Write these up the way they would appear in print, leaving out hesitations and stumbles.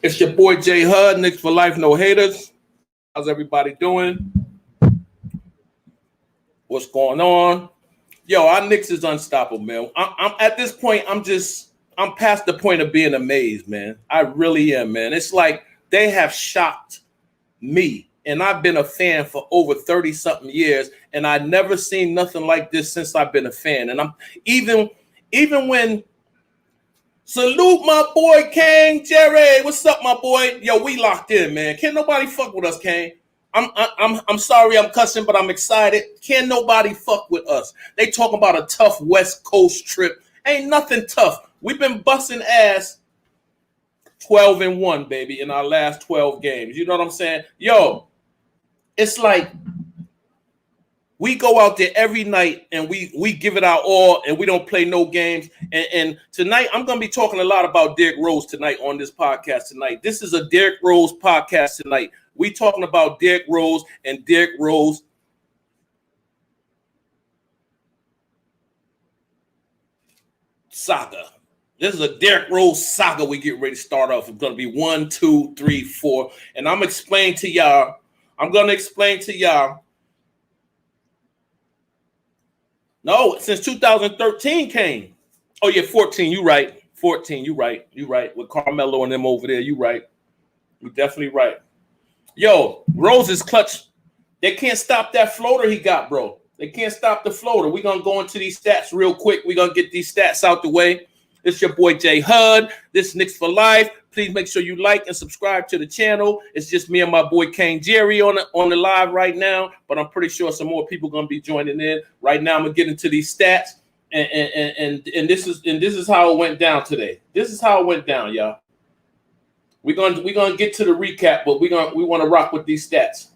It's your boy Jay Hud, Knicks for Life, no haters. How's everybody doing? What's going on? Yo, our Knicks is unstoppable, man. I'm at this point, I'm past the point of being amazed, man. I really am, man. It's like they have shocked me. And I've been a fan for over 30-something years, and I never seen nothing like this since I've been a fan. And I'm even when salute my boy Kane Jerry. What's up, my boy? Yo, we locked in, man. Can't nobody fuck with us, Kane. I'm sorry I'm cussing, but I'm excited. Can't nobody fuck with us. They talking about a tough West Coast trip. Ain't nothing tough. We've been busting ass 12-1, baby, in our last 12 games. You know what I'm saying? Yo, it's like we go out there every night and we give it our all and we don't play no games. And tonight I'm going to be talking a lot about Derrick Rose tonight on this podcast tonight. This is a Derrick Rose podcast tonight. We talking about Derrick Rose and Derrick Rose saga. This is a Derrick Rose saga we get ready to start off. It's going to be 1, 2, 3, 4. And I'm going to explain to y'all. No, since 2013 came. Oh, yeah, 14. You right. 14. You right. With Carmelo and them over there. You right. You definitely right. Yo, Rose is clutch. They can't stop that floater he got, bro. They can't stop the floater. We're going to go into these stats real quick. We're going to get these stats out the way. It's your boy Jay Hud. This is Knicks for Life. Please make sure you like and subscribe to the channel. It's just me and my boy Kane Jerry on the live right now, but I'm pretty sure some more people going to be joining in. Right now, I'm gonna get into these stats, and this is how it went down today. This is how it went down, y'all. We're gonna get to the recap, but we want to rock with these stats.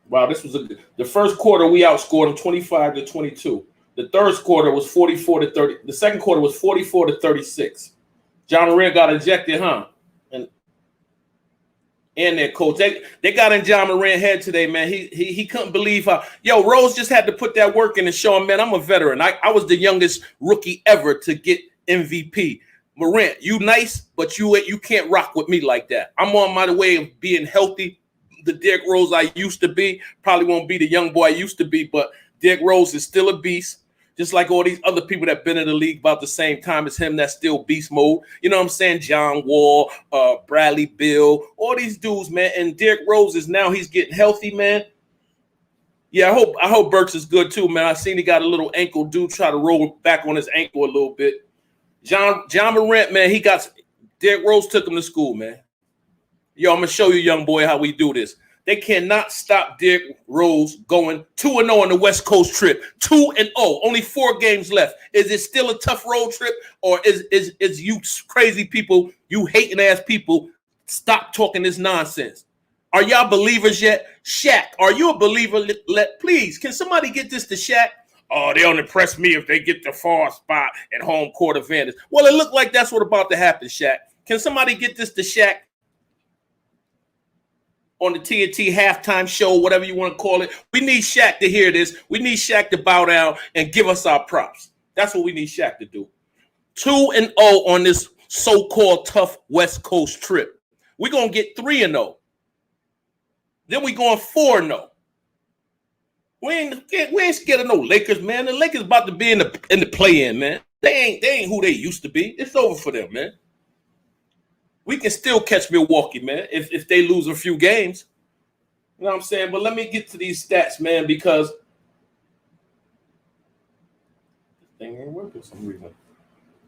Wow, this was the first quarter we outscored them 25-22. The third quarter was 44-30. The second quarter was 44-36. John Morant got ejected, huh? And their coach, they got in John Morant's head today, man. He couldn't believe how. Yo, Rose just had to put that work in and show him, man, I'm a veteran. I was the youngest rookie ever to get MVP. Morant, you nice, but you can't rock with me like that. I'm on my way of being healthy. The Derrick Rose I used to be probably won't be the young boy I used to be, but Derrick Rose is still a beast, just like all these other people that been in the league about the same time as him. That's still beast mode. You know what I'm saying? John Wall, Bradley Beal, all these dudes, man. And Derrick Rose he's getting healthy, man. Yeah, I hope Burks is good too, man. I seen he got a little ankle dude try to roll back on his ankle a little bit. John Morant, man, Derrick Rose took him to school, man. Yo, I'm going to show you, young boy, how we do this. They cannot stop Derrick Rose going 2-0 on the West Coast trip. 2-0. Only 4 games left. Is it still a tough road trip? Or is you crazy people, you hating ass people, stop talking this nonsense? Are y'all believers yet? Shaq, are you a believer? Please, can somebody get this to Shaq? Oh, they don't impress me if they get the far spot and home court advantage. Well, it looked like that's what about to happen, Shaq. Can somebody get this to Shaq? On the TNT halftime show, whatever you want to call it. We need Shaq to hear this. We need Shaq to bow down and give us our props. That's what we need Shaq to do. 2-0 on this so-called tough West Coast trip. We're going to get 3-0. Then we going 4-0. We ain't scared of no Lakers, man. The Lakers about to be in the play-in, man. They ain't who they used to be. It's over for them, man. We can still catch Milwaukee, man, if they lose a few games. You know what I'm saying? But let me get to these stats, man, because this thing ain't working for some reason.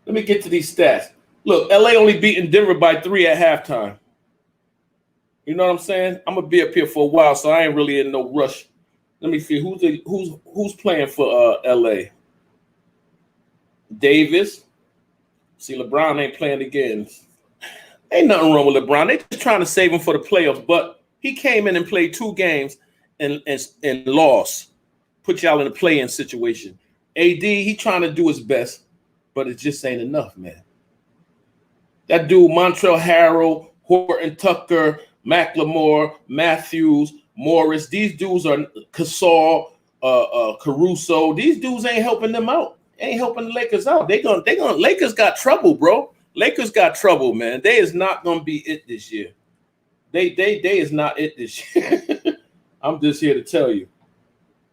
Let me get to these stats. Look, LA only beating Denver by 3 at halftime. You know what I'm saying? I'm gonna be up here for a while, so I ain't really in no rush. Let me see who's playing for LA. Davis. See, LeBron ain't playing again. Ain't nothing wrong with LeBron. They just trying to save him for the playoffs, but he came in and played 2 games and lost. Put y'all in a play-in situation. AD, he trying to do his best, but it just ain't enough, man. That dude, Montrezl Harrell, Horton Tucker, McLemore, Matthews, Morris, these dudes are Caruso. These dudes ain't helping them out. Ain't helping the Lakers out. Lakers got trouble, bro. Lakers got trouble, man. They is not gonna be it this year. They is not it this year. I'm just here to tell you.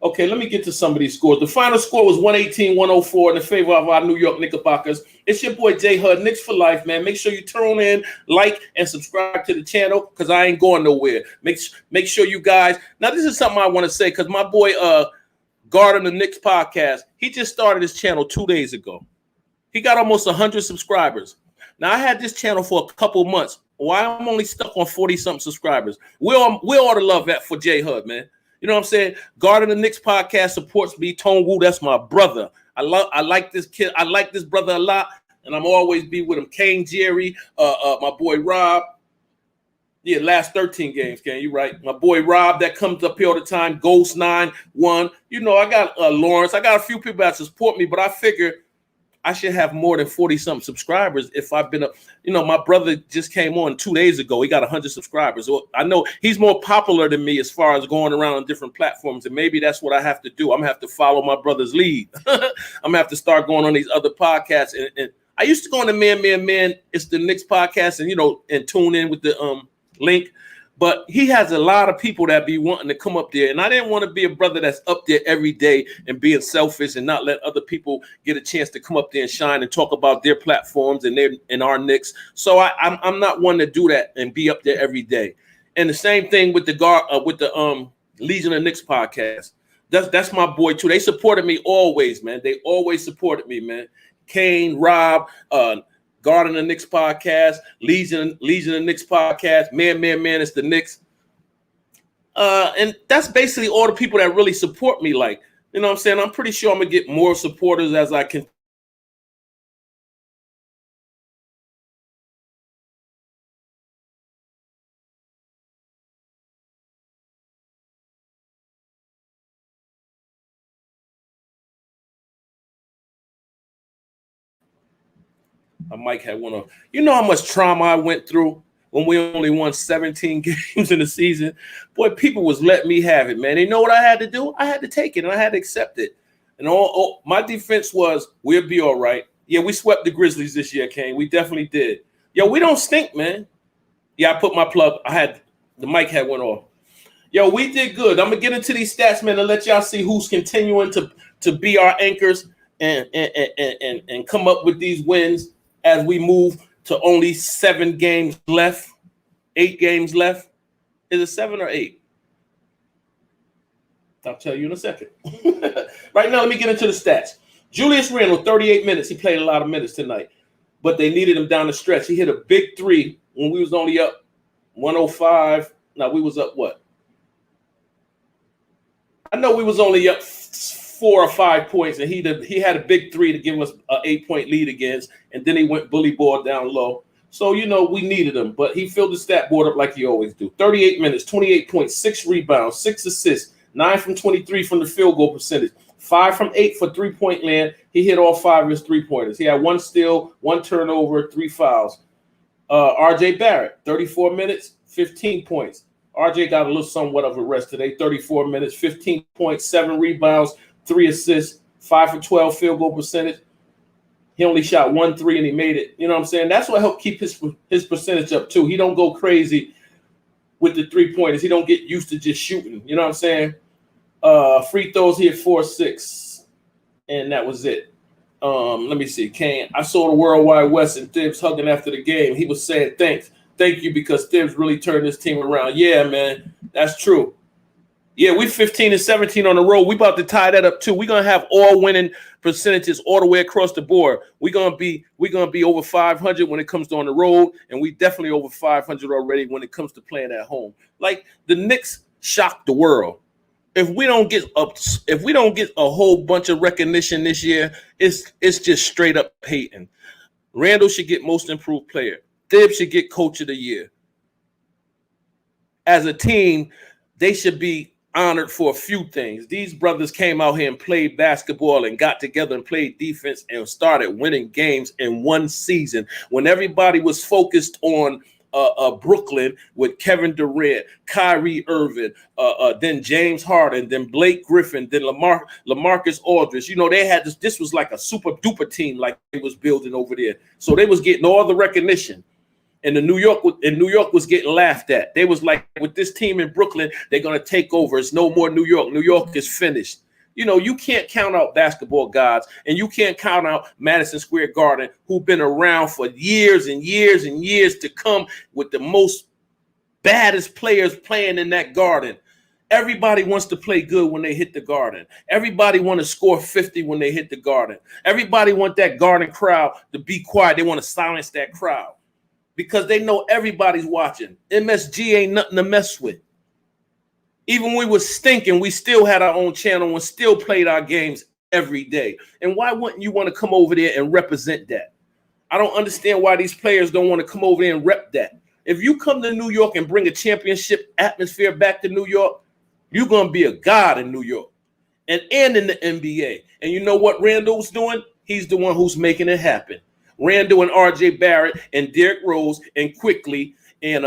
Okay, let me get to some of these scores. The final score was 118-104 in the favor of our New York Knickerbockers. It's your boy J Hud, Knicks for life, man. Make sure you tune in, like, and subscribe to the channel because I ain't going nowhere. Make sure you guys. Now, this is something I want to say because my boy Guard on the Knicks podcast, he just started his channel 2 days ago. He got almost 100 subscribers. Now, I had this channel for a couple months. Why I'm only stuck on 40-something subscribers. We all the love that for J Hud, man. You know what I'm saying? Guard on the Knicks podcast supports me. Tone Wu, that's my brother. I like this kid. I like this brother a lot, and I'm always be with him. Kane, Jerry, my boy Rob. Yeah, last 13 games, Kane. You right. My boy Rob that comes up here all the time. Ghost 9-1. You know, I got Lawrence. I got a few people that support me, but I figure I should have more than 40-something subscribers if I've been up. You know, my brother just came on 2 days ago. He got 100 subscribers. So I know he's more popular than me as far as going around on different platforms, and maybe that's what I have to do. I'm going to have to follow my brother's lead. I'm going to have to start going on these other podcasts. And I used to go on the Man. It's the Knicks podcast, and, you know, and tune in with the link. But he has a lot of people that be wanting to come up there. And I didn't want to be a brother that's up there every day and being selfish and not let other people get a chance to come up there and shine and talk about their platforms and our Knicks. So I'm not one to do that and be up there every day. And the same thing with the Legion of Knicks podcast. That's my boy too. They supported me always, man. They always supported me, man. Kane, Rob, Guard on the Knicks podcast, Legion of Knicks podcast, Man, it's the Knicks. And that's basically all the people that really support me. Like, you know what I'm saying? I'm pretty sure I'm going to get more supporters as I can. My mic had one off. You know how much trauma I went through when we only won 17 games in the season? Boy, people was letting me have it, man. You know what I had to do? I had to take it, and I had to accept it. And my defense was, we'll be all right. Yeah, we swept the Grizzlies this year, Kane. We definitely did. Yo, we don't stink, man. Yeah, I put my plug. The mic had went off. Yo, we did good. I'm going to get into these stats, man, and let y'all see who's continuing to be our anchors and come up with these wins as we move to only 7 games left, 8 games left. Is it 7 or 8? I'll tell you in a second. Right now, let me get into the stats. Julius Randle, 38 minutes. He played a lot of minutes tonight, but they needed him down the stretch. He hit a big 3 when we was only up 105. Now, we was up what? I know we was only up 4 or 5 points, and he had a big 3 to give us an 8-point lead against, and then he went bully ball down low. So, you know, we needed him, but he filled the stat board up like he always do. 38 minutes, 28 points, 6 rebounds, 6 assists, 9 from 23 from the field goal percentage, 5 from 8 for three-point land. He hit all 5 of his three-pointers. He had 1 steal, 1 turnover, 3 fouls. RJ Barrett, 34 minutes, 15 points. RJ got a little somewhat of a rest today, 34 minutes, 15 points, 7 rebounds, 3 assists, 5 for 12 field goal percentage. He only shot 1 3 and he made it. You know what I'm saying? That's what helped keep his percentage up too. He don't go crazy with the 3-pointers. He don't get used to just shooting. You know what I'm saying? Free throws, he had 4-6, and that was it. Let me see. Kane, I saw the Worldwide West and Thibs hugging after the game. He was saying thank you, because Thibs really turned this team around. Yeah, man, that's true. Yeah, we 15-17 on the road. We about to tie that up too. We're gonna have all winning percentages all the way across the board. We're gonna be over 500 when it comes to on the road, and we definitely over 500 already when it comes to playing at home. Like, the Knicks shocked the world. If we don't get a whole bunch of recognition this year, it's just straight up hating. Randall should get most improved player. Thibs should get coach of the year. As a team, they should be honored for a few things. These brothers came out here and played basketball and got together and played defense and started winning games in one season when everybody was focused on Brooklyn with Kevin Durant, Kyrie Irving, then James Harden, then Blake Griffin, then LaMarcus Aldridge. You know, they had this. This was like a super duper team, like they was building over there. So they was getting all the recognition. And New York was getting laughed at. They was like, with this team in Brooklyn, they're gonna take over. It's no more New York. New York is finished. You know, you can't count out basketball gods, and you can't count out Madison Square Garden, who've been around for years and years and years to come with the most baddest players playing in that garden. Everybody wants to play good when they hit the Garden. Everybody want to score 50 when they hit the Garden. Everybody want that Garden crowd to be quiet. They want to silence that crowd because they know everybody's watching. MSG ain't nothing to mess with. Even when we were stinking, we still had our own channel and still played our games every day. And why wouldn't you want to come over there and represent that? I don't understand why these players don't want to come over there and rep that. If you come to New York and bring a championship atmosphere back to New York, you're going to be a god in New York and in the NBA. And you know what Randall's doing? He's the one who's making it happen. Randall and RJ Barrett and Derrick Rose and Quickly and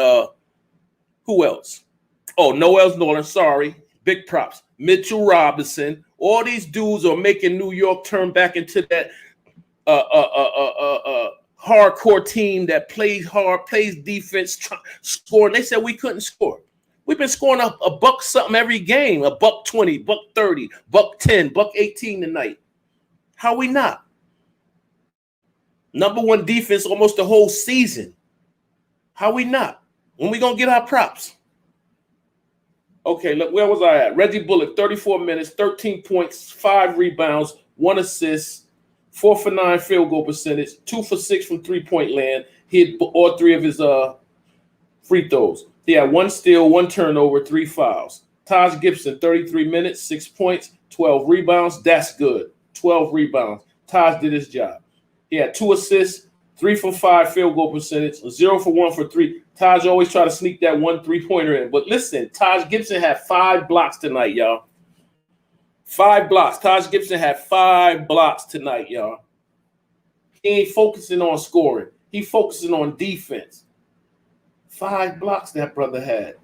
who else? Oh, Noel Nolan, sorry. Big props. Mitchell Robinson. All these dudes are making New York turn back into that hardcore team that plays hard, plays defense, scoring. They said we couldn't score. We've been scoring a buck something every game, a buck 20, buck 30, buck 10, buck 18 tonight. How we not? Number one defense almost the whole season. How we not? When we going to get our props? Okay, look, where was I at? Reggie Bullock, 34 minutes, 13 points, 5 rebounds, 1 assist, 4 for 9 field goal percentage, 2 for 6 from three-point land. He hit all 3 of his free throws. He had 1 steal, 1 turnover, 3 fouls. Taj Gibson, 33 minutes, 6 points, 12 rebounds. That's good. 12 rebounds. Taj did his job. He had 2 assists, 3 for 5 field goal percentage, 0 for 1 for 3. Taj always try to sneak that 1 3-pointer in. But listen, Taj Gibson had 5 blocks tonight, y'all. 5 blocks. Taj Gibson had 5 blocks tonight, y'all. He ain't focusing on scoring. He focusing on defense. 5 blocks that brother had.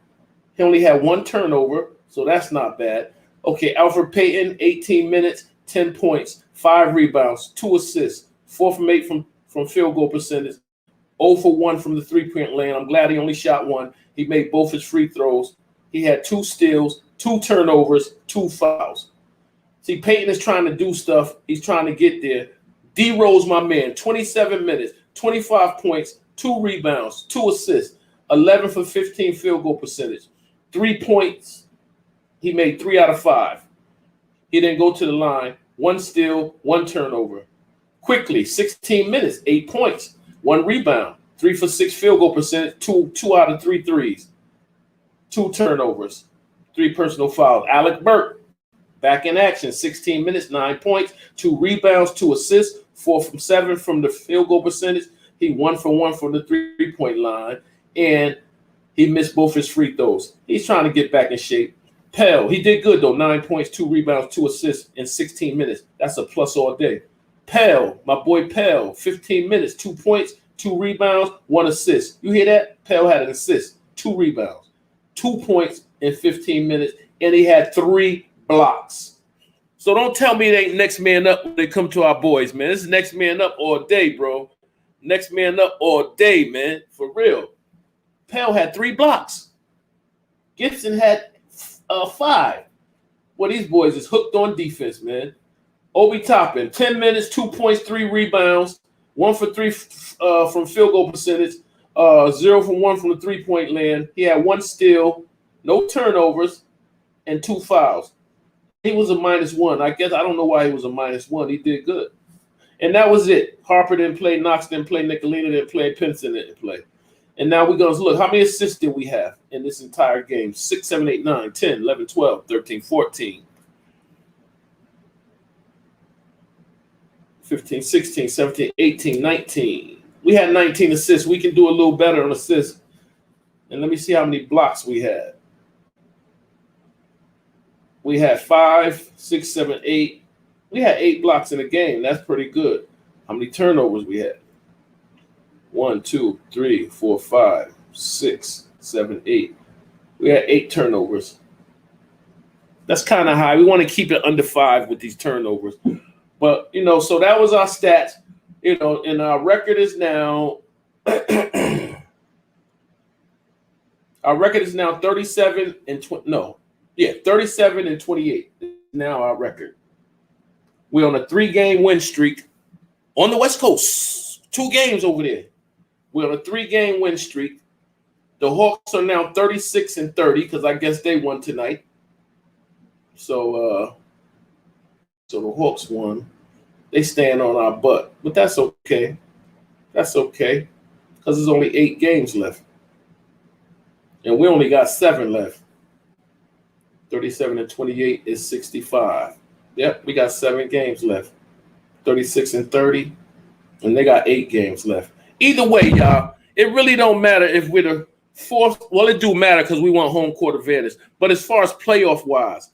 He only had 1 turnover, so that's not bad. Okay, Alfred Payton, 18 minutes, 10 points, 5 rebounds, 2 assists, 4 from 8 from field goal percentage, 0 for 1 from the three-point land. I'm glad he only shot 1. He made both his free throws. He had 2 steals, 2 turnovers, 2 fouls. See, Payton is trying to do stuff. He's trying to get there. D Rose, my man, 27 minutes, 25 points, 2 rebounds, 2 assists, 11 for 15 field goal percentage, 3 points. He made 3 out of 5. He didn't go to the line. 1 steal, 1 turnover. Quickly, 16 minutes, 8 points, 1 rebound, 3 for 6 field goal percentage, 2 out of 3 threes, 2 turnovers, 3 personal fouls. Alec Burke, back in action, 16 minutes, 9 points, 2 rebounds, 2 assists, 4 from 7 from the field goal percentage. He 1 for 1 from the three-point line, and he missed both his free throws. He's trying to get back in shape. Pell, he did good, though. 9 points, 2 rebounds, 2 assists in 16 minutes. That's a plus all day. Pell, my boy Pell, 15 minutes, 2 points, 2 rebounds, 1 assist. You hear that? Pell had an assist, 2 rebounds, 2 points in 15 minutes, and he had 3 blocks. So don't tell me it ain't next man up when they come to our boys, man. This is next man up all day, bro. Next man up all day, man. For real. Pell had 3 blocks. Gibson had 5. Well, these boys is hooked on defense, man. Obi Toppin, 10 minutes, 2 points, 3 rebounds, 1 for 3 from field goal percentage, 0 for 1 from the three-point land. He had 1 steal, no turnovers, and 2 fouls. He was a -1. I don't know why he was a -1. He did good. And that was it. Harper didn't play, Knox didn't play, Nicolina didn't play, Pinson didn't play. And now we're going to look, how many assists did we have in this entire game? 6, 7, 8, 9, 10, 11, 12, 13, 14. 15, 16, 17, 18, 19. We had 19 assists. We can do a little better on assists. And let me see how many blocks we had. We had 5, 6, 7, 8. We had 8 blocks in the game. That's pretty good. How many turnovers we had? 1, 2, 3, 4, 5, 6, 7, 8. We had 8 turnovers. That's kind of high. We want to keep it under 5 with these turnovers. But, so that was our stats, and our record is now our record is now 37 and 37 and 28 is now our record. We're on a 3-game win streak on the West Coast. 2 games over there. We're on a 3-game win streak. The Hawks are now 36 and 30 because I guess they won tonight. So the Hawks won. They stand on our butt, but that's okay. That's okay because there's only 8 games left. And we only got 7 left. 37 and 28 is 65. Yep, we got 7 games left. 36 and 30, and they got 8 games left. Either way, y'all, it really don't matter if we're the 4th. Well, it do matter because we want home court advantage. But as far as playoff-wise,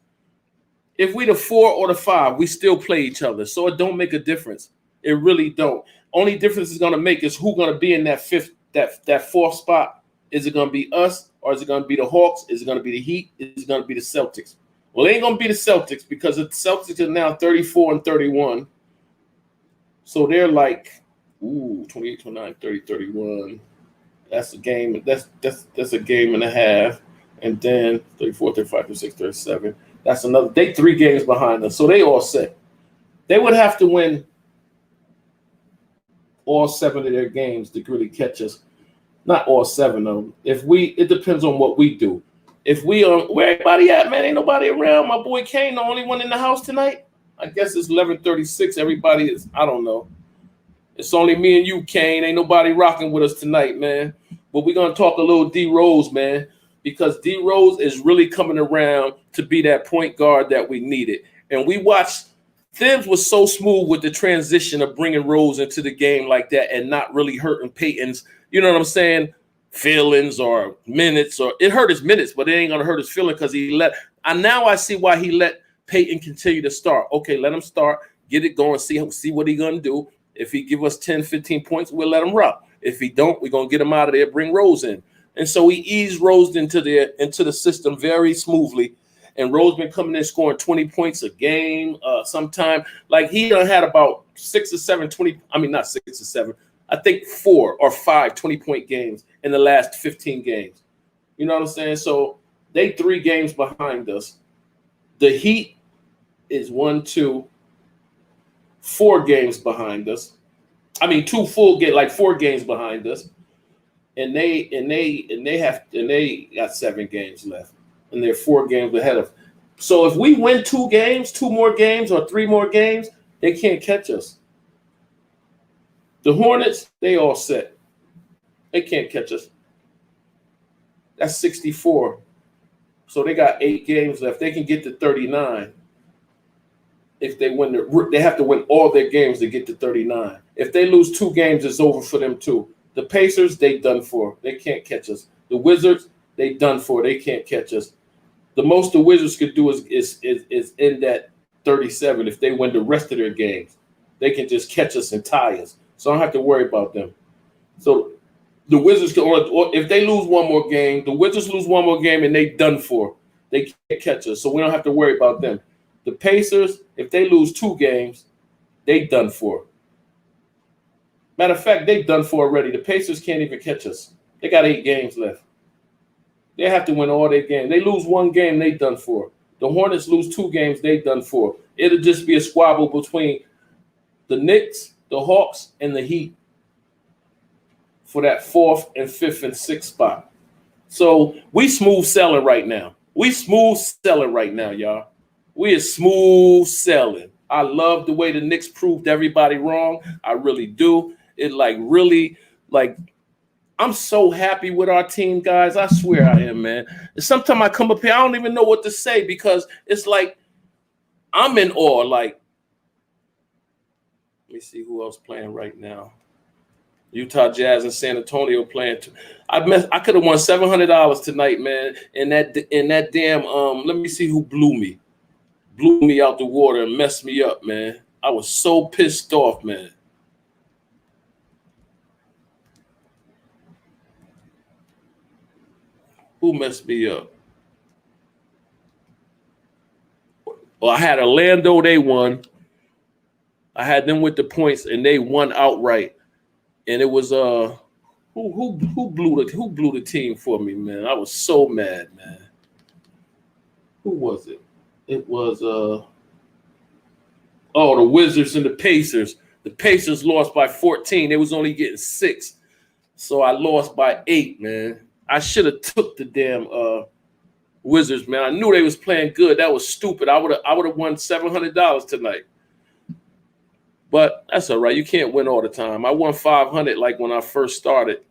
if we the 4 or the 5, we still play each other. So it don't make a difference. It really don't. Only difference it's going to make is who's going to be in that 4th spot. Is it going to be us, or is it going to be the Hawks? Is it going to be the Heat? Is it going to be the Celtics? Well, it ain't going to be the Celtics because the Celtics are now 34 and 31. So they're like, 28, 29, 30, 31. That's a game. That's a game and a half. And then 34, 35, 36, 37. That's another. They 3 games behind us. So they all set. They would have to win all 7 of their games to really catch us. Not all 7 of them. It depends on what we do. If we where everybody at, man? Ain't nobody around. My boy Kane, the only one in the house tonight. I guess it's 11:36. Everybody is, I don't know. It's only me and you, Kane. Ain't nobody rocking with us tonight, man. But we're gonna talk a little D Rose, man, because D Rose is really coming around to be that point guard that we needed. And we watched. Thibs was so smooth with the transition of bringing Rose into the game like that and not really hurting Peyton's, you know what I'm saying, feelings or minutes. Or it hurt his minutes, but it ain't gonna hurt his feeling because now I see why he let Peyton continue to start. Okay, let him start, get it going, see what he gonna do. If he give us 10, 15 points, we'll let him rock. If he don't, we're gonna get him out of there, bring Rose in. And so he eased Rose into the system very smoothly. And Rose been coming in scoring 20 points a game. Sometime like he done had about 6 or 7 20. I mean, not 6 or 7. I think 4 or 5 20-point games in the last 15 games. You know what I'm saying? So they 3 games behind us. The Heat is 1, 2, 4 games behind us. I mean, 2 full game, like 4 games behind us. And they got 7 games left. And they're 4 games ahead of. So if we win 2 more games, or 3 more games, they can't catch us. The Hornets, they all set. They can't catch us. That's 64. So they got 8 games left. They can get to 39. If they win, they have to win all their games to get to 39. If they lose 2 games, it's over for them too. The Pacers, they done for. They can't catch us. The Wizards, they done for. They can't catch us. The most the Wizards could do is in that 37. If they win the rest of their games, they can just catch us and tie us. So I don't have to worry about them. So the Wizards, or if they lose 1 more game, the Wizards lose 1 more game and they done for. They can't catch us. So we don't have to worry about them. The Pacers, if they lose 2 games, they done for. Matter of fact, they done for already. The Pacers can't even catch us. They got 8 games left. They have to win all their games. They lose 1 game, they done for. The Hornets lose 2 games, they done for. It'll just be a squabble between the Knicks, the Hawks, and the Heat for that 4th and 5th and 6th spot. So we smooth selling right now. Y'all. We is smooth selling. I love the way the Knicks proved everybody wrong. I really do. It I'm so happy with our team, guys. I swear I am, man. Sometimes I come up here, I don't even know what to say because it's like I'm in awe. Like, let me see who else playing right now. Utah Jazz and San Antonio playing. I could have won $700 tonight, man. In that damn let me see who blew me out the water and messed me up, man. I was so pissed off, man. Who messed me up? Well, I had Orlando. They won. I had them with the points, and they won outright. And it was who blew the team for me, man? I was so mad, man. Who was it? It was the Wizards and the Pacers. The Pacers lost by 14. They was only getting 6. So I lost by 8, man. I should have took the damn Wizards, man. I knew they was playing good. That was stupid. I would have won $700 tonight. But that's all right. You can't win all the time. I won 500 like when I first started.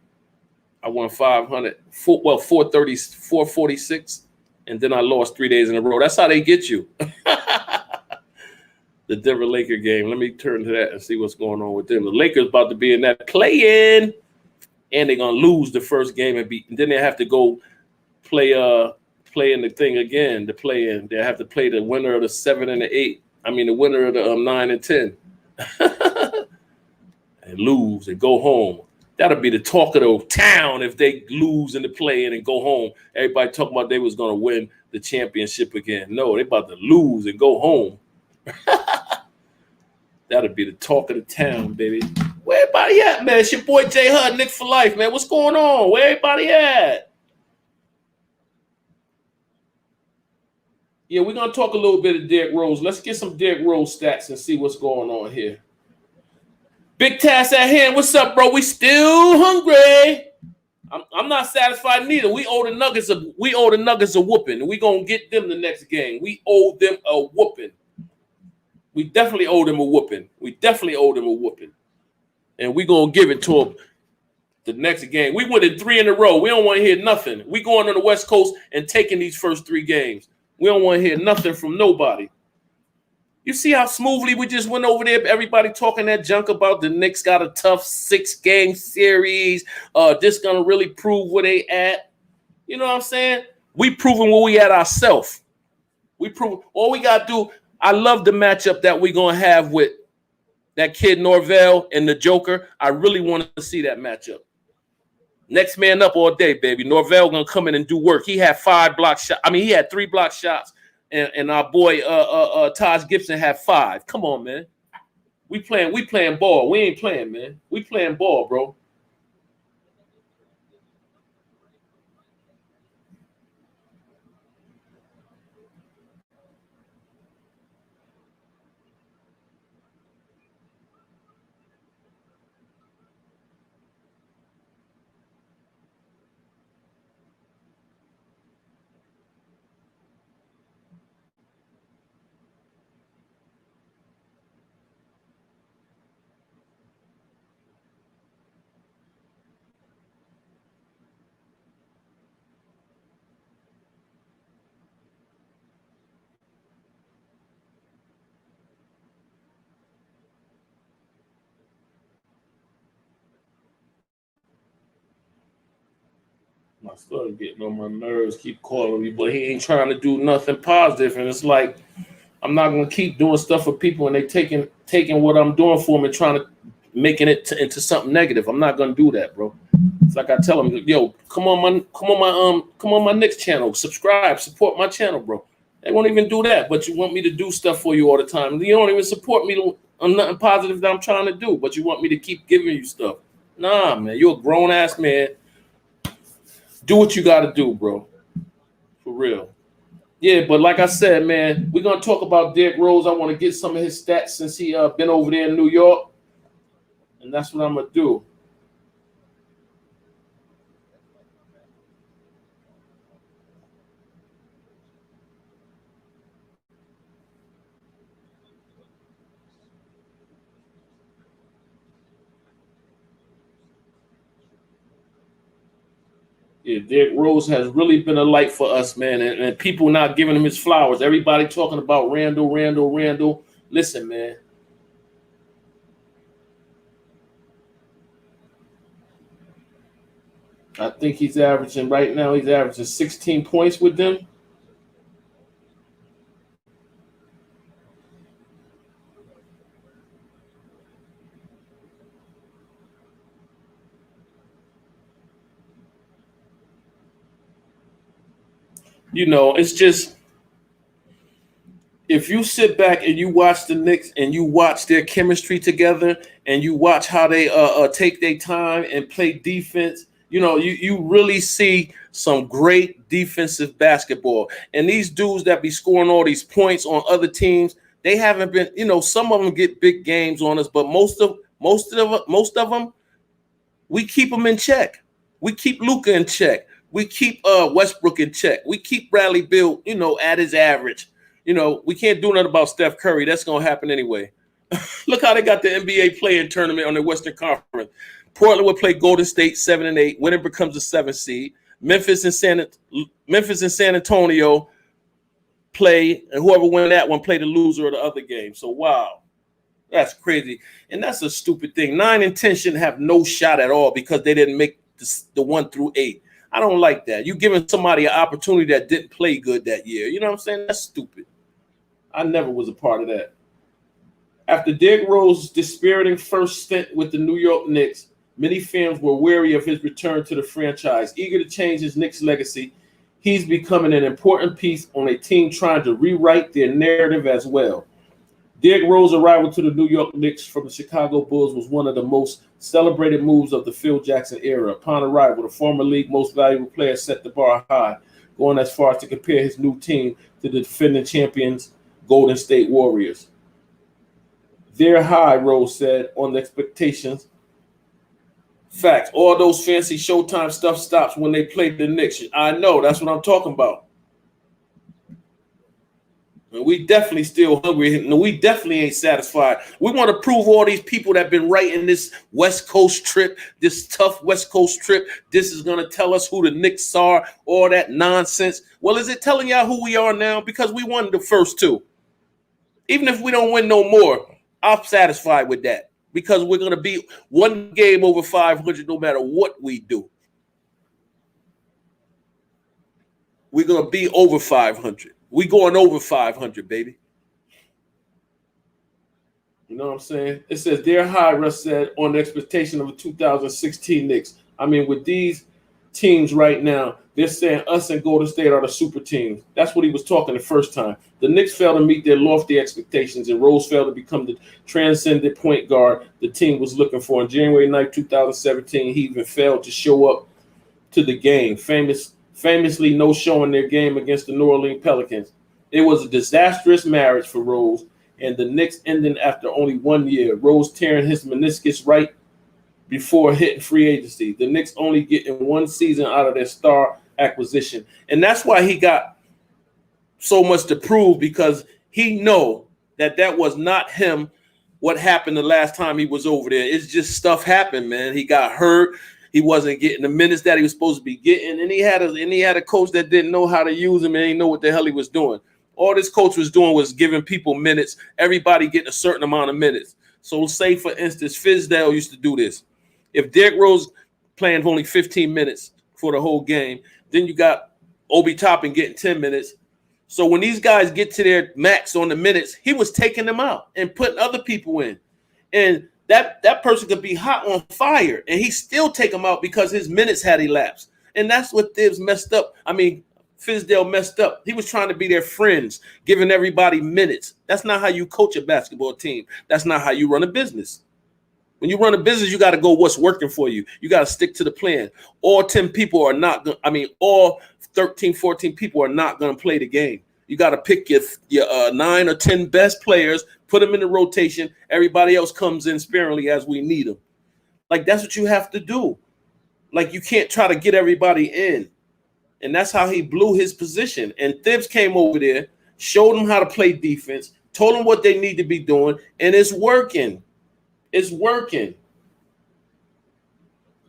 I won 500. 430, 446. And then I lost 3 days in a row. That's how they get you. The Denver Laker game. Let me turn to that and see what's going on with them. The Lakers about to be in that play-in. And they're gonna lose the first game and then they have to go play in the thing again to play in. They have to play the winner of the 7 and the 8. I mean the winner of the 9 and 10. And lose and go home. That'll be the talk of the town if they lose in the play-in and go home. Everybody talking about they was gonna win the championship again. No, they about to lose and go home. That'll be the talk of the town, baby. Where everybody at, man? It's your boy J Hud, Knick for life, man. What's going on? Where everybody at? Yeah, we're going to talk a little bit of Derrick Rose. Let's get some Derrick Rose stats and see what's going on here. Big task at hand. What's up, bro? We still hungry. I'm not satisfied neither. We owe the Nuggets a whooping. We're going to get them the next game. We owe them a whooping. We definitely owe them a whooping. And we're going to give it to them the next game. We went in 3 in a row. We don't want to hear nothing. We going on the West Coast and taking these first 3 games. We don't want to hear nothing from nobody. You see how smoothly we just went over there? Everybody talking that junk about the Knicks got a tough 6-game series. This going to really prove where they at. You know what I'm saying? We proving where we at ourselves. All we got to do. I love the matchup that we're going to have with that kid Norvell and the Joker. I really want to see that matchup. Next man up all day, baby. Norvell going to come in and do work. He had 5 block shots. I mean, he had 3 block shots. And our boy Taj Gibson had 5. Come on, man. We playing ball. We ain't playing, man. We playing ball, bro. My son getting on my nerves, keep calling me, but he ain't trying to do nothing positive. And it's like, I'm not gonna keep doing stuff for people and they taking what I'm doing for them and trying to making it into something negative. I'm not gonna do that, bro. It's like I tell them, yo, come on my Knicks channel, subscribe, support my channel, bro. They won't even do that, but you want me to do stuff for you all the time. You don't even support me on nothing positive that I'm trying to do, but you want me to keep giving you stuff. Nah, man, you're a grown ass man. Do what you got to do, bro. For real. Yeah, but like I said, man, we're going to talk about Derrick Rose. I want to get some of his stats since he been over there in New York. And that's what I'm going to do. Yeah, Derrick Rose has really been a light for us, man, and people not giving him his flowers. Everybody talking about Randall. Listen, man. I think he's averaging 16 points with them. It's just if you sit back and you watch the Knicks and you watch their chemistry together and you watch how they take their time and play defense, you really see some great defensive basketball. And these dudes that be scoring all these points on other teams, they haven't been, some of them get big games on us, but most of them, we keep them in check. We keep Luka in check. We keep Westbrook in check. We keep Bradley Beal, at his average. We can't do nothing about Steph Curry. That's going to happen anyway. Look how they got the NBA play-in tournament on the Western Conference. Portland will play Golden State 7 and 8. Winner becomes a 7th seed. Memphis and San Antonio play, and whoever win that one play the loser of the other game. So wow, that's crazy, and that's a stupid thing. 9 and 10 shouldn't have no shot at all because they didn't make the 1 through 8. I don't like that. You giving somebody an opportunity that didn't play good that year. You know what I'm saying? That's stupid. I never was a part of that. After Derrick Rose's dispiriting first stint with the New York Knicks, many fans were wary of his return to the franchise. Eager to change his Knicks legacy, he's becoming an important piece on a team trying to rewrite their narrative as well. Derrick Rose's arrival to the New York Knicks from the Chicago Bulls was one of the most celebrated moves of the Phil Jackson era. Upon arrival, the former league most valuable player set the bar high, going as far as to compare his new team to the defending champions Golden State Warriors. They're high, Rose said, on the expectations. Fact, all those fancy Showtime stuff stops when they play the Knicks. I know, that's what I'm talking about. And we definitely still hungry. No, we definitely ain't satisfied. We want to prove all these people that have been writing this West Coast trip, this tough West Coast trip, this is going to tell us who the Knicks are, all that nonsense. Well, is it telling y'all who we are now? Because we won the first 2. Even if we don't win no more, I'm satisfied with that. Because we're going to be 1 game over 500 no matter what we do. We're going to be over 500. We going over 500, baby. You know what I'm saying? It says, they're high, Russ said, on the expectation of a 2016 Knicks. I mean, with these teams right now, they're saying us and Golden State are the super teams. That's what he was talking the first time. The Knicks failed to meet their lofty expectations, and Rose failed to become the transcendent point guard the team was looking for. On January 9, 2017, he even failed to show up to the game. Famously no showing their game against the New Orleans Pelicans. It was a disastrous marriage for Rose, and the Knicks ending after only 1 year. Rose tearing his meniscus right before hitting free agency. The Knicks only getting 1 season out of their star acquisition. And that's why he got so much to prove, because he know that was not him what happened the last time he was over there. It's just stuff happened, man. He got hurt. He wasn't getting the minutes that he was supposed to be getting, and he had a coach that didn't know how to use him and didn't know what the hell he was doing. All this coach was doing was giving people minutes, everybody getting a certain amount of minutes. So say, for instance, Fizdale used to do this. If Derrick Rose playing only 15 minutes for the whole game, then you got Obi Toppin getting 10 minutes. So when these guys get to their max on the minutes, he was taking them out and putting other people in. And that person could be hot on fire, and he still take them out because his minutes had elapsed. And that's what Fizdale messed up. He was trying to be their friends, giving everybody minutes. That's not how you coach a basketball team. That's not how you run a business. When you run a business, you got to go what's working for you. You got to stick to the plan. All 10 people are not – all 13, 14 people are not going to play the game. You got to pick your 9 or 10 best players, put them in the rotation. Everybody else comes in sparingly as we need them. Like, that's what you have to do. Like, you can't try to get everybody in. And that's how he blew his position. And Thibs came over there, showed them how to play defense, told them what they need to be doing, and it's working. It's working.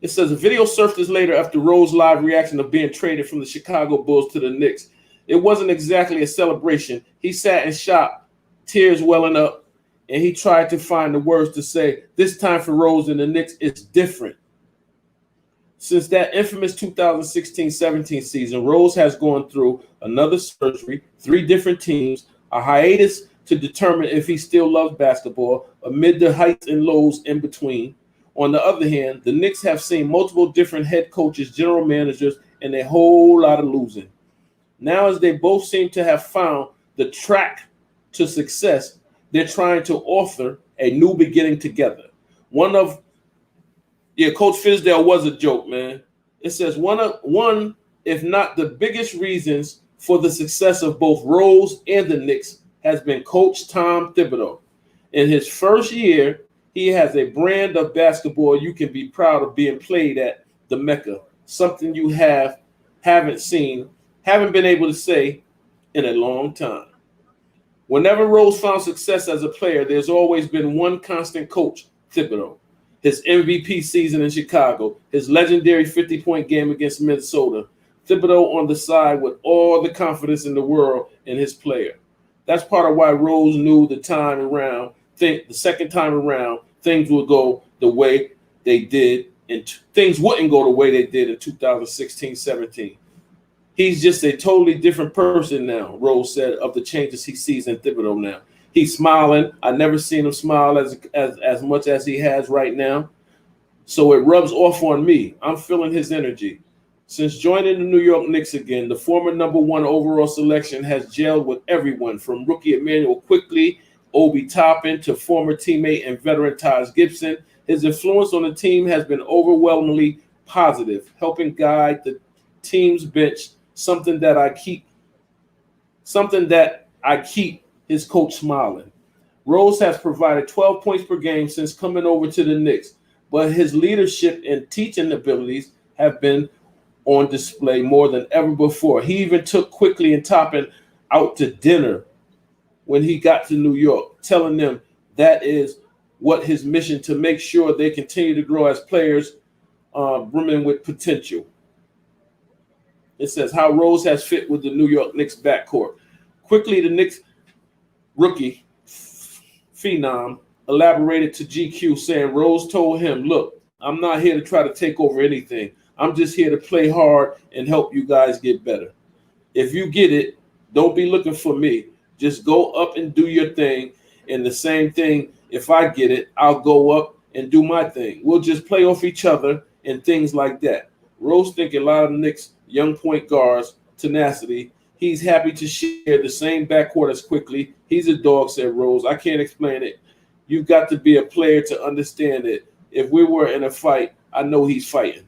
It says a video surfaced later after Rose's live reaction of being traded from the Chicago Bulls to the Knicks. It wasn't exactly a celebration. He sat and shocked, tears welling up, and he tried to find the words to say, this time for Rose and the Knicks, it's different. Since that infamous 2016-17 season, Rose has gone through another surgery, 3 different teams, a hiatus to determine if he still loves basketball amid the heights and lows in between. On the other hand, the Knicks have seen multiple different head coaches, general managers, and a whole lot of losing. Now, as they both seem to have found the track to success, they're trying to author a new beginning together. Coach Fizdale was a joke, man. It says one, if not the biggest reasons for the success of both Rose and the Knicks has been Coach Tom Thibodeau. In his first year, he has a brand of basketball you can be proud of being played at the Mecca, something you haven't been able to say in a long time. Whenever Rose found success as a player, there's always been one constant coach, Thibodeau. His MVP season in Chicago, his legendary 50-point game against Minnesota, Thibodeau on the side with all the confidence in the world in his player. That's part of why Rose knew the second time around, things would go the way they did, and things wouldn't go the way they did in 2016-17. He's just a totally different person now, Rose said of the changes he sees in Thibodeau now. He's smiling. I never seen him smile as much as he has right now. So it rubs off on me. I'm feeling his energy. Since joining the New York Knicks again, the former number 1 overall selection has gelled with everyone from rookie Emmanuel Quickley, Obi Toppin, to former teammate and veteran Taj Gibson. His influence on the team has been overwhelmingly positive, helping guide the team's bench, something that I keep his coach smiling. Rose has provided 12 points per game since coming over to the Knicks, but his leadership and teaching abilities have been on display more than ever before. He even took Quickley and Toppin out to dinner when he got to New York, telling them that is what his mission to make sure they continue to grow as players brimming with potential. It says how Rose has fit with the New York Knicks backcourt. Quickly, the Knicks rookie phenom elaborated to GQ, saying Rose told him, "Look, I'm not here to try to take over anything. I'm just here to play hard and help you guys get better. If you get it, don't be looking for me. Just go up and do your thing. And the same thing, if I get it, I'll go up and do my thing. We'll just play off each other and things like that." Rose think a lot of Knicks young point guards tenacity. He's happy to share the same backcourt as Quickley. He's a dog, said Rose. I can't explain it. You've got to be a player to understand it. If we were in a fight, I know he's fighting.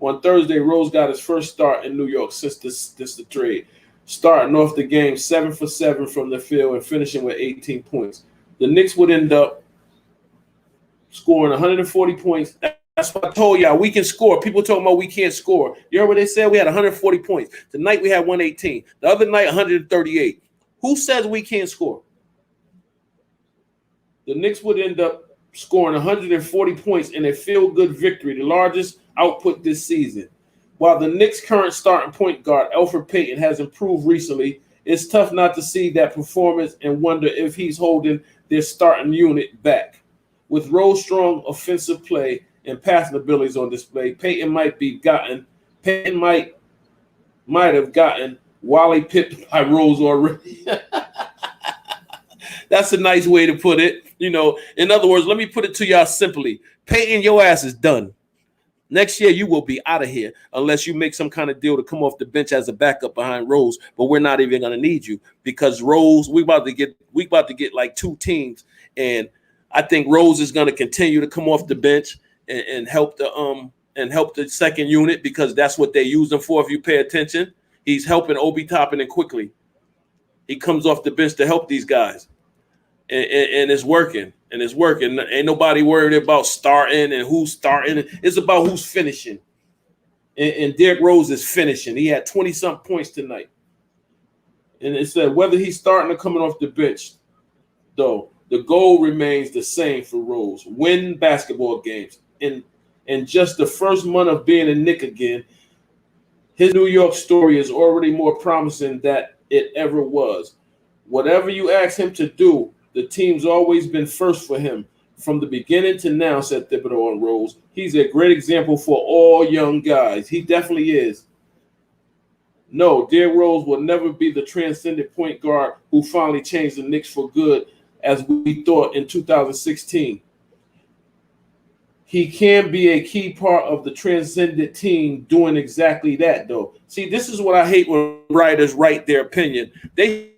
On Thursday, Rose got his first start in New York since the trade, starting off the game 7 for 7 from the field and finishing with 18 points. The Knicks would end up scoring 140 points. That's what I told y'all. We can score. People talking about we can't score. You heard what they said? We had 140 points. Tonight we had 118. The other night, 138. Who says we can't score? The Knicks would end up scoring 140 points in a feel-good victory, the largest output this season. While the Knicks' current starting point guard, Elfrid Payton, has improved recently, it's tough not to see that performance and wonder if he's holding their starting unit back. With Rose's strong offensive play and passing abilities on display, Payton might have gotten Wally pipped by Rose already. That's a nice way to put it. You know, in other words, let me put it to y'all simply. Payton, your ass is done. Next year, you will be out of here unless you make some kind of deal to come off the bench as a backup behind Rose. But we're not even going to need you because Rose, we about to get like 2 teams, and I think Rose is going to continue to come off the bench and help the second unit because that's what they use him for. If you pay attention, he's helping Obi Toppin and Quickley. He comes off the bench to help these guys, and it's working. And it's working. Ain't nobody worried about starting and who's starting. It's about who's finishing. And Derrick Rose is finishing. He had 20-something points tonight. And it said whether he's starting or coming off the bench, though, the goal remains the same for Rose. Win basketball games. In just the first month of being a Knick again, his New York story is already more promising than it ever was. Whatever you ask him to do, the team's always been first for him from the beginning to now, said Thibodeau on Rose. He's a great example for all young guys. He definitely is. No, Derrick Rose will never be the transcendent point guard who finally changed the Knicks for good as we thought in 2016. He can be a key part of the transcendent team doing exactly that, though. See, this is what I hate when writers write their opinion. They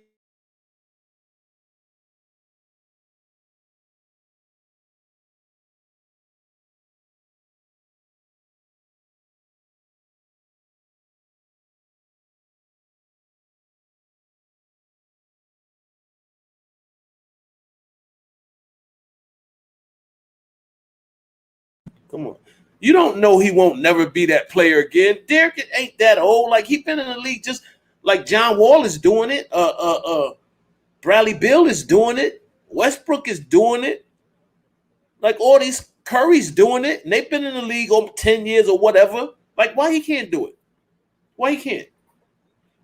come on. You don't know he won't never be that player again. Derek ain't that old. Like he been in the league just like John Wall is doing it. Bradley Beal is doing it. Westbrook is doing it. Like all these Curry's doing it. And they've been in the league over 10 years or whatever. Like why he can't do it? Why he can't?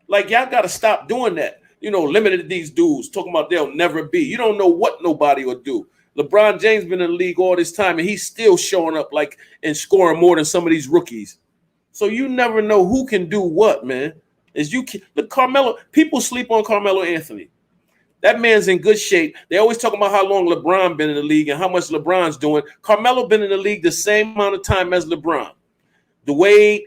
Like y'all got to stop doing that. You know, limited these dudes talking about they'll never be. You don't know what nobody will do. LeBron James been in the league all this time, and he's still showing up like and scoring more than some of these rookies. So you never know who can do what, man. As you can, look, Carmelo. People sleep on Carmelo Anthony. That man's in good shape. They always talk about how long LeBron been in the league and how much LeBron's doing. Carmelo been in the league the same amount of time as LeBron. The way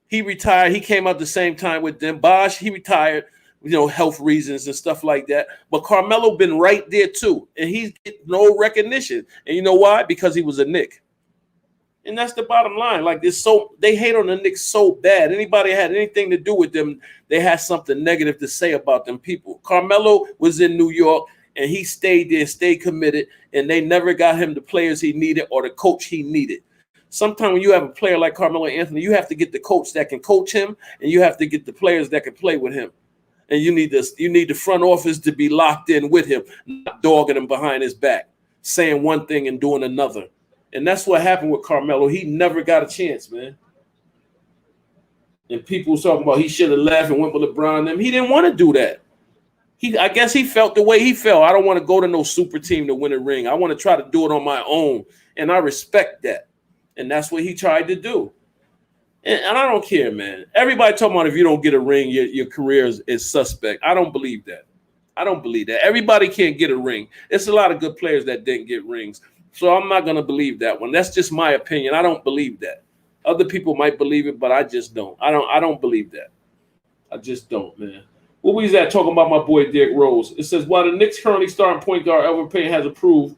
he retired, he came out the same time with them. Bosh, he retired. You know, health reasons and stuff like that. But Carmelo been right there too, and he's getting no recognition. And you know why? Because he was a Knick. And that's the bottom line. Like this, so they hate on the Knicks so bad. Anybody had anything to do with them, they had something negative to say about them people. Carmelo was in New York, and he stayed there, stayed committed, and they never got him the players he needed or the coach he needed. Sometimes when you have a player like Carmelo Anthony, you have to get the coach that can coach him, and you have to get the players that can play with him. And you need the front office to be locked in with him, not dogging him behind his back, saying one thing and doing another. And that's what happened with Carmelo. He never got a chance, man. And people talking about he should have left and went with LeBron and them. He didn't want to do that. I guess he felt the way he felt. I don't want to go to no super team to win a ring. I want to try to do it on my own. And I respect that. And that's what he tried to do. And I don't care, man. Everybody talking about if you don't get a ring, your career is suspect. I don't believe that. I don't believe that. Everybody can't get a ring. It's a lot of good players that didn't get rings. So I'm not going to believe that one. That's just my opinion. I don't believe that. Other people might believe it, but I just don't. I don't believe that. I just don't, man. What was that talking about my boy Derrick Rose? It says, while the Knicks currently starting point guard Elvin Payne has approved.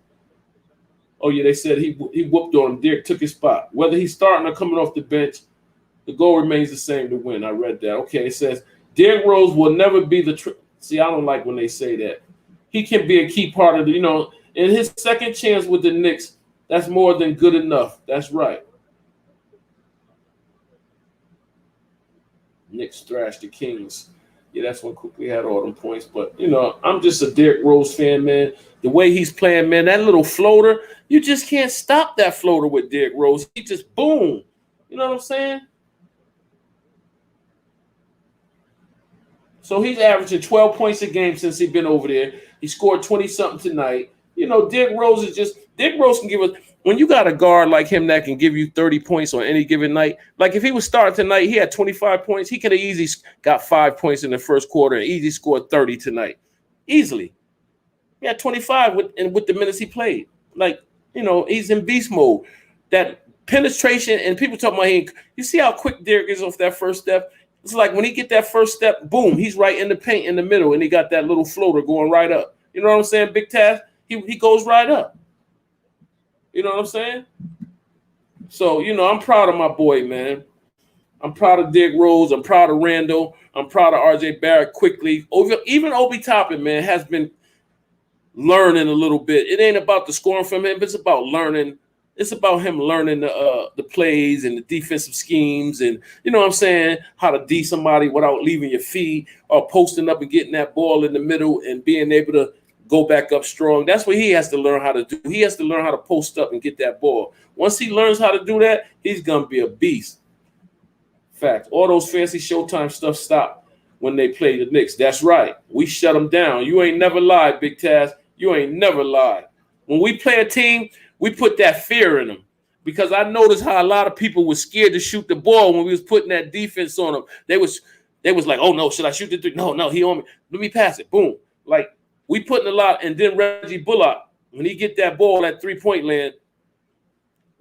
Oh, yeah, they said he whooped on him. Derrick took his spot. Whether he's starting or coming off the bench, the goal remains the same to win. I read that. Okay, it says Derrick Rose will never be the see, I don't like when they say that. He can be a key part of the, in his second chance with the Knicks, that's more than good enough. That's right. Knicks thrashed the Kings. Yeah, that's when quickly had all them points. But, I'm just a Derrick Rose fan, man. The way he's playing, man, that little floater, you just can't stop that floater with Derrick Rose. He just boom. You know what I'm saying? So he's averaging 12 points a game since he's been over there. He scored 20-something tonight. Derrick Rose can give us – when you got a guard like him that can give you 30 points on any given night, like if he was starting tonight, he had 25 points. He could have easily got 5 points in the first quarter and easily scored 30 tonight. Easily. He had 25 with the minutes he played. Like, he's in beast mode. That penetration, and people talking about you see how quick Derrick is off that first step? It's like when he get that first step, boom, he's right in the paint in the middle, and he got that little floater going right up. You know what I'm saying, Big Taz? He goes right up. You know what I'm saying? So, I'm proud of my boy, man. I'm proud of Derrick Rose. I'm proud of Randall. I'm proud of R.J. Barrett quickly. Even Obi Toppin, man, has been learning a little bit. It ain't about the scoring from him, but it's about learning. It's about him learning the plays and the defensive schemes and, you know what I'm saying, how to D somebody without leaving your feet or posting up and getting that ball in the middle and being able to go back up strong. That's what he has to learn how to do. He has to learn how to post up and get that ball. Once he learns how to do that, he's going to be a beast. Fact. All those fancy Showtime stuff stop when they play the Knicks. That's right. We shut them down. You ain't never lied, Big Taz. You ain't never lied. When we play a team, we put that fear in them because I noticed how a lot of people were scared to shoot the ball when we was putting that defense on them. They was like, oh, no, should I shoot the three? No, he on me. Let me pass it. Boom. Like, we putting a lot, and then Reggie Bullock, when he get that ball at three-point land,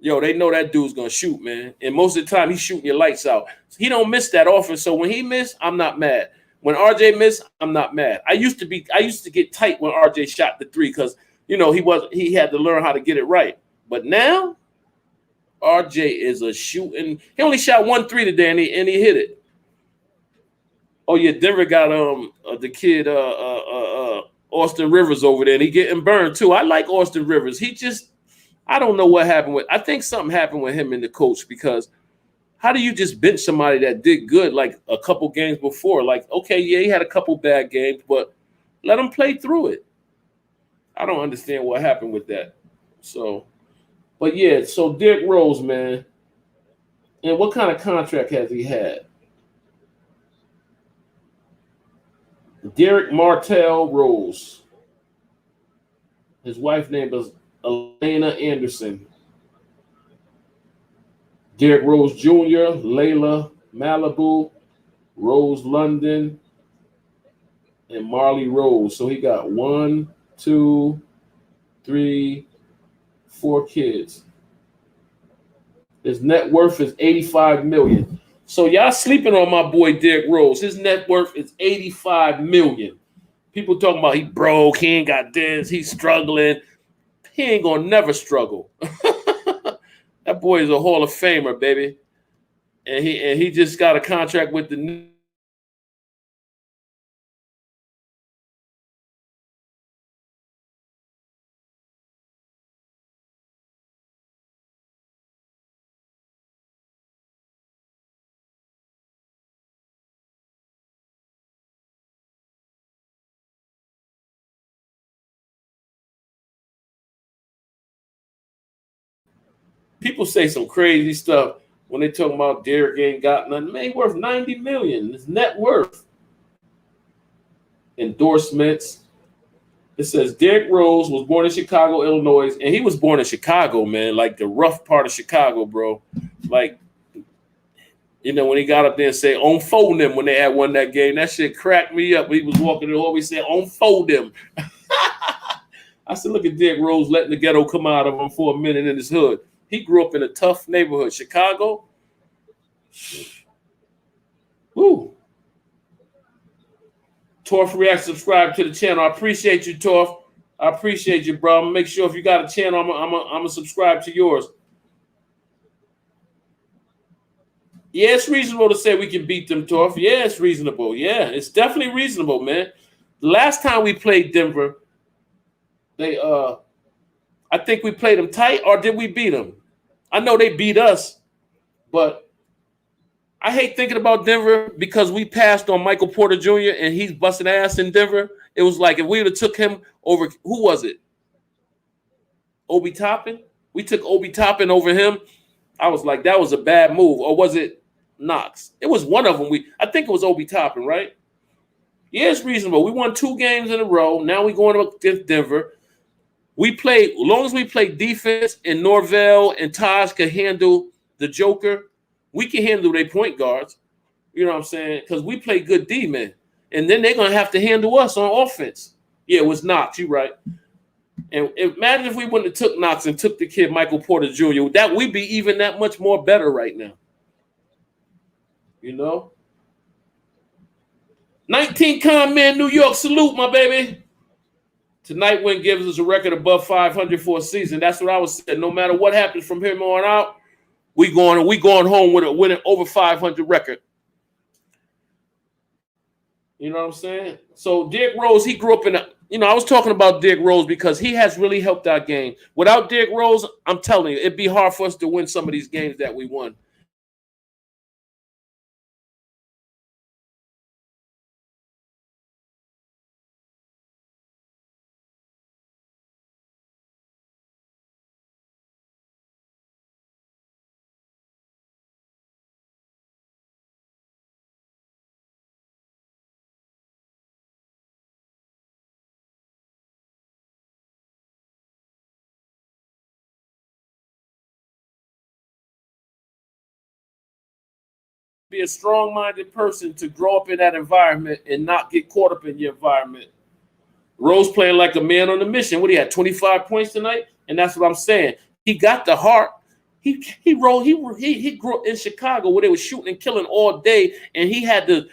Yo, they know that dude's gonna shoot, man. And most of the time, he's shooting your lights out. He don't miss that often. So when he missed, I'm not mad. When RJ missed, I'm not mad. I used to get tight when RJ shot the three because he had to learn how to get it right. But now, RJ is a shooting. He only shot 1 3 today, and he hit it. Oh yeah, Denver got the kid Austin Rivers over there, and he getting burned too. I like Austin Rivers. I don't know what happened with. I think something happened with him and the coach because how do you just bench somebody that did good like a couple games before? Like, okay, yeah, he had a couple bad games, but let him play through it. I don't understand what happened with that. So, but yeah, so Derrick Rose, man, and what kind of contract has he had? Derrick Martell Rose. His wife name is Elena Anderson. Derrick Rose Jr., Layla Malibu, Rose London, and Marley Rose. So he got 1, 2, 3, 4 kids. His net worth is $85 million. So y'all sleeping on my boy Derrick Rose. His net worth is $85 million. People talking about he broke, he ain't got this, he's struggling. He ain't gonna never struggle. That boy is a Hall of Famer, baby. And he just got a contract with the Knicks. People say some crazy stuff when they talk about Derrick ain't got nothing. Man, he worth $90 million. His net worth. Endorsements. It says Derrick Rose was born in Chicago, Illinois, and he was born in Chicago, man, like the rough part of Chicago, bro. Like, when he got up there and said, "On fold them" when they had won that game, that shit cracked me up. He was walking the hall, he said, "On fold them." I said, look at Derrick Rose letting the ghetto come out of him for a minute in his hood. He grew up in a tough neighborhood, Chicago. Woo. Torf React, subscribe to the channel. I appreciate you, Torf. I appreciate you, bro. I'm gonna make sure if you got a channel, I'm gonna subscribe to yours. Yeah, it's reasonable to say we can beat them, Torf. Yeah, it's reasonable. Yeah, it's definitely reasonable, man. The last time we played Denver, I think we played them tight, or did we beat them? I know they beat us, but I hate thinking about Denver because we passed on Michael Porter Jr. and he's busting ass in Denver. It was like if we would have took him over, who was it? Obi Toppin? We took Obi Toppin over him. I was like, that was a bad move. Or was it Knox? It was one of them. I think it was Obi Toppin, right? Yeah, it's reasonable. We won 2 games in a row. Now we're going against Denver. As long as we play defense and Norvell and Taj can handle the Joker, we can handle their point guards. You know what I'm saying? Because we play good D, man. And then they're going to have to handle us on offense. Yeah, it was Knox. You're right. And imagine if we wouldn't have took Knox and took the kid Michael Porter Jr., that we'd be even that much more better right now. 19 con man, New York, salute, my baby. Tonight win gives us a record above 500 for a season. That's what I was saying. No matter what happens from here on out, we going home with a winning over 500 record. You know what I'm saying? So Derrick Rose, he grew up in I was talking about Derrick Rose because he has really helped our game. Without Derrick Rose, I'm telling you, it'd be hard for us to win some of these games that we won. Be a strong-minded person to grow up in that environment and not get caught up in your environment. Rose playing like a man on a mission. What he had, 25 points tonight? And that's what I'm saying. He got the heart. He grew up in Chicago where they were shooting and killing all day, and he had to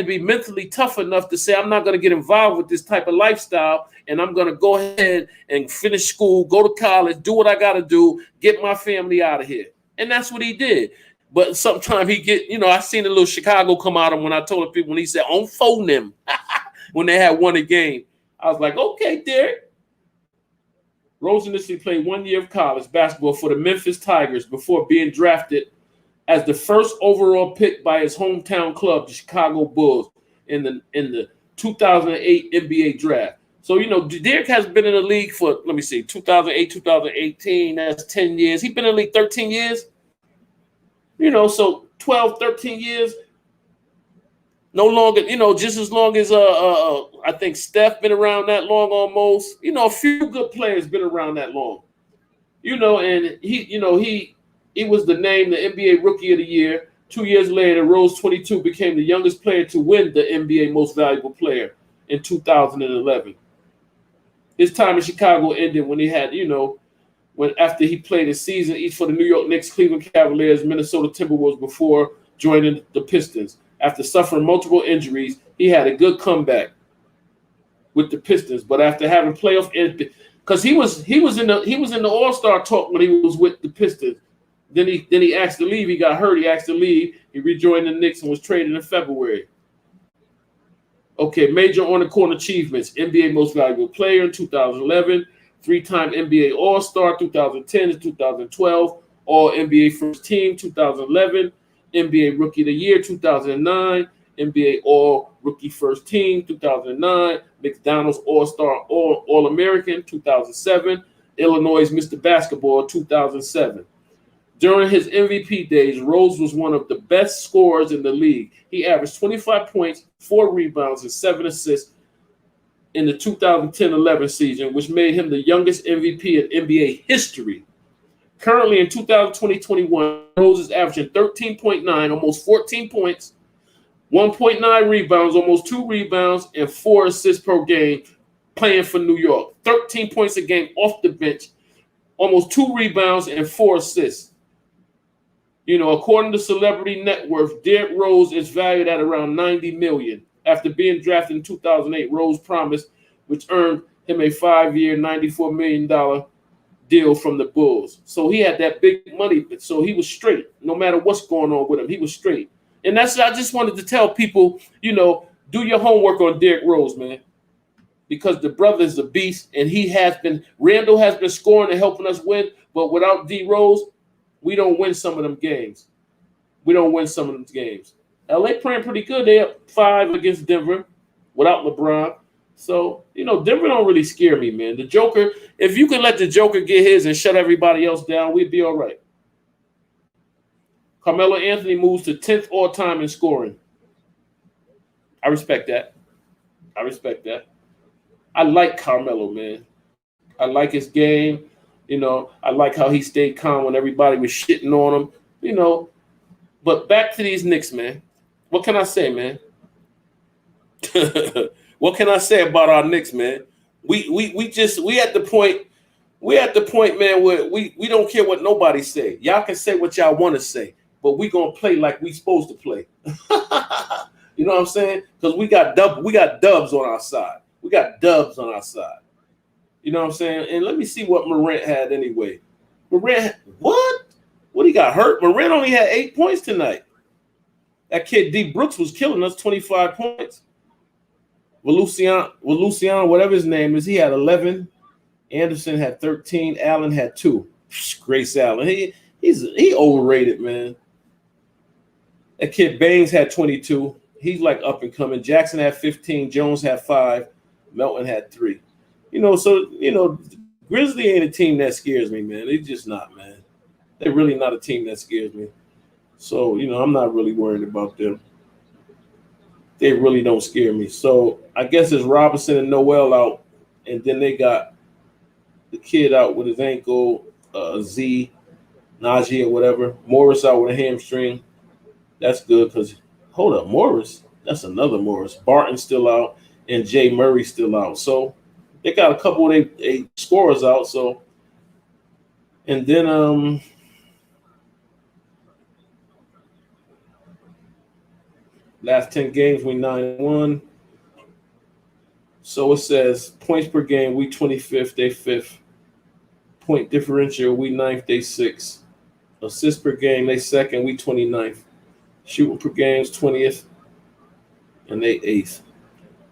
be mentally tough enough to say, I'm not going to get involved with this type of lifestyle, and I'm going to go ahead and finish school, go to college, do what I got to do, get my family out of here. And that's what he did. But sometimes he get, I seen a little Chicago come out of him when I told people, when he said, on phone them, when they had won a game. I was like, okay, Derek. Rose initially played 1 year of college basketball for the Memphis Tigers before being drafted as the first overall pick by his hometown club, the Chicago Bulls, in the 2008 NBA draft. So, Derek has been in the league for, 2008, 2018, that's 10 years. He's been in the league 13 years. So 12, 13 years. No longer, just as long as I think Steph been around that long almost. A few good players been around that long. And he was the NBA Rookie of the Year. 2 years later, Rose 22 became the youngest player to win the NBA Most Valuable Player in 2011. His time in Chicago ended when he had, when after he played a season each for the New York Knicks, Cleveland Cavaliers, Minnesota Timberwolves before joining the Pistons. After suffering multiple injuries, he had a good comeback with the Pistons. But after having playoff, because he was in the All-Star talk when he was with the Pistons. Then he asked to leave. He got hurt. He asked to leave. He rejoined the Knicks and was traded in February. Okay, major on-the-court achievements: NBA Most Valuable Player in 2011, three-time NBA All-Star 2010 to 2012, All-NBA First Team 2011. NBA Rookie of the Year 2009, NBA All-Rookie First Team 2009, McDonald's All-Star All-American 2007, Illinois Mr. Basketball 2007. During his MVP days, Rose was one of the best scorers in the league. He averaged 25 points, 4 rebounds, and 7 assists in the 2010-11 season, which made him the youngest MVP in NBA history. Currently in 2020-21, Rose is averaging 13.9, almost 14 points, 1.9 rebounds, almost 2 rebounds, and 4 assists per game playing for New York. 13 points a game off the bench, almost 2 rebounds, and 4 assists. According to Celebrity Net Worth, Derrick Rose is valued at around $90 million. After being drafted in 2008, Rose promised, which earned him a 5-year, $94 million deal from the Bulls. So he had that big money. So he was straight. No matter what's going on with him, he was straight. And I just wanted to tell people, do your homework on Derrick Rose, man. Because the brother is a beast, and Randall has been scoring and helping us win, but without D Rose, we don't win some of them games. LA playing pretty good. They up 5 against Denver without LeBron. So, Denver don't really scare me, man. The Joker, if you can let the Joker get his and shut everybody else down, we'd be all right. Carmelo Anthony moves to 10th all-time in scoring. I respect that. I like Carmelo, man. I like his game. I like how he stayed calm when everybody was shitting on him, But back to these Knicks, man. What can I say, man? What can I say about our Knicks, man? We at the point, man, where we don't care what nobody say. Y'all can say what y'all want to say, but we gonna play like we supposed to play. You know what I'm saying? Because we got dubs on our side. You know what I'm saying? And let me see what Morant had anyway. What he got hurt? Morant only had 8 points tonight. That kid D Brooks was killing us, 25 points. Luciano, whatever his name is, he had 11. Anderson had 13. Allen had 2. Grace Allen. He overrated, man. That kid Baines had 22. He's like up and coming. Jackson had 15. Jones had 5. Melton had 3. Grizzly ain't a team that scares me, man. They just not, man. They're really not a team that scares me. So, I'm not really worried about them. They really don't scare me. So I guess it's Robinson and Noel out, and then they got the kid out with his ankle, Z, Najee or whatever. Morris out with a hamstring. That's good because, hold up, Morris. That's another Morris. Barton's still out, and Jay Murray's still out. So they got a couple of scorers out. So, and then Last 10 games, we 9-1. So it says points per game, we 25th, they 5th. Point differential, we 9th, they 6th. Assists per game, they 2nd, we 29th. Shooting per game is 20th, and they 8th.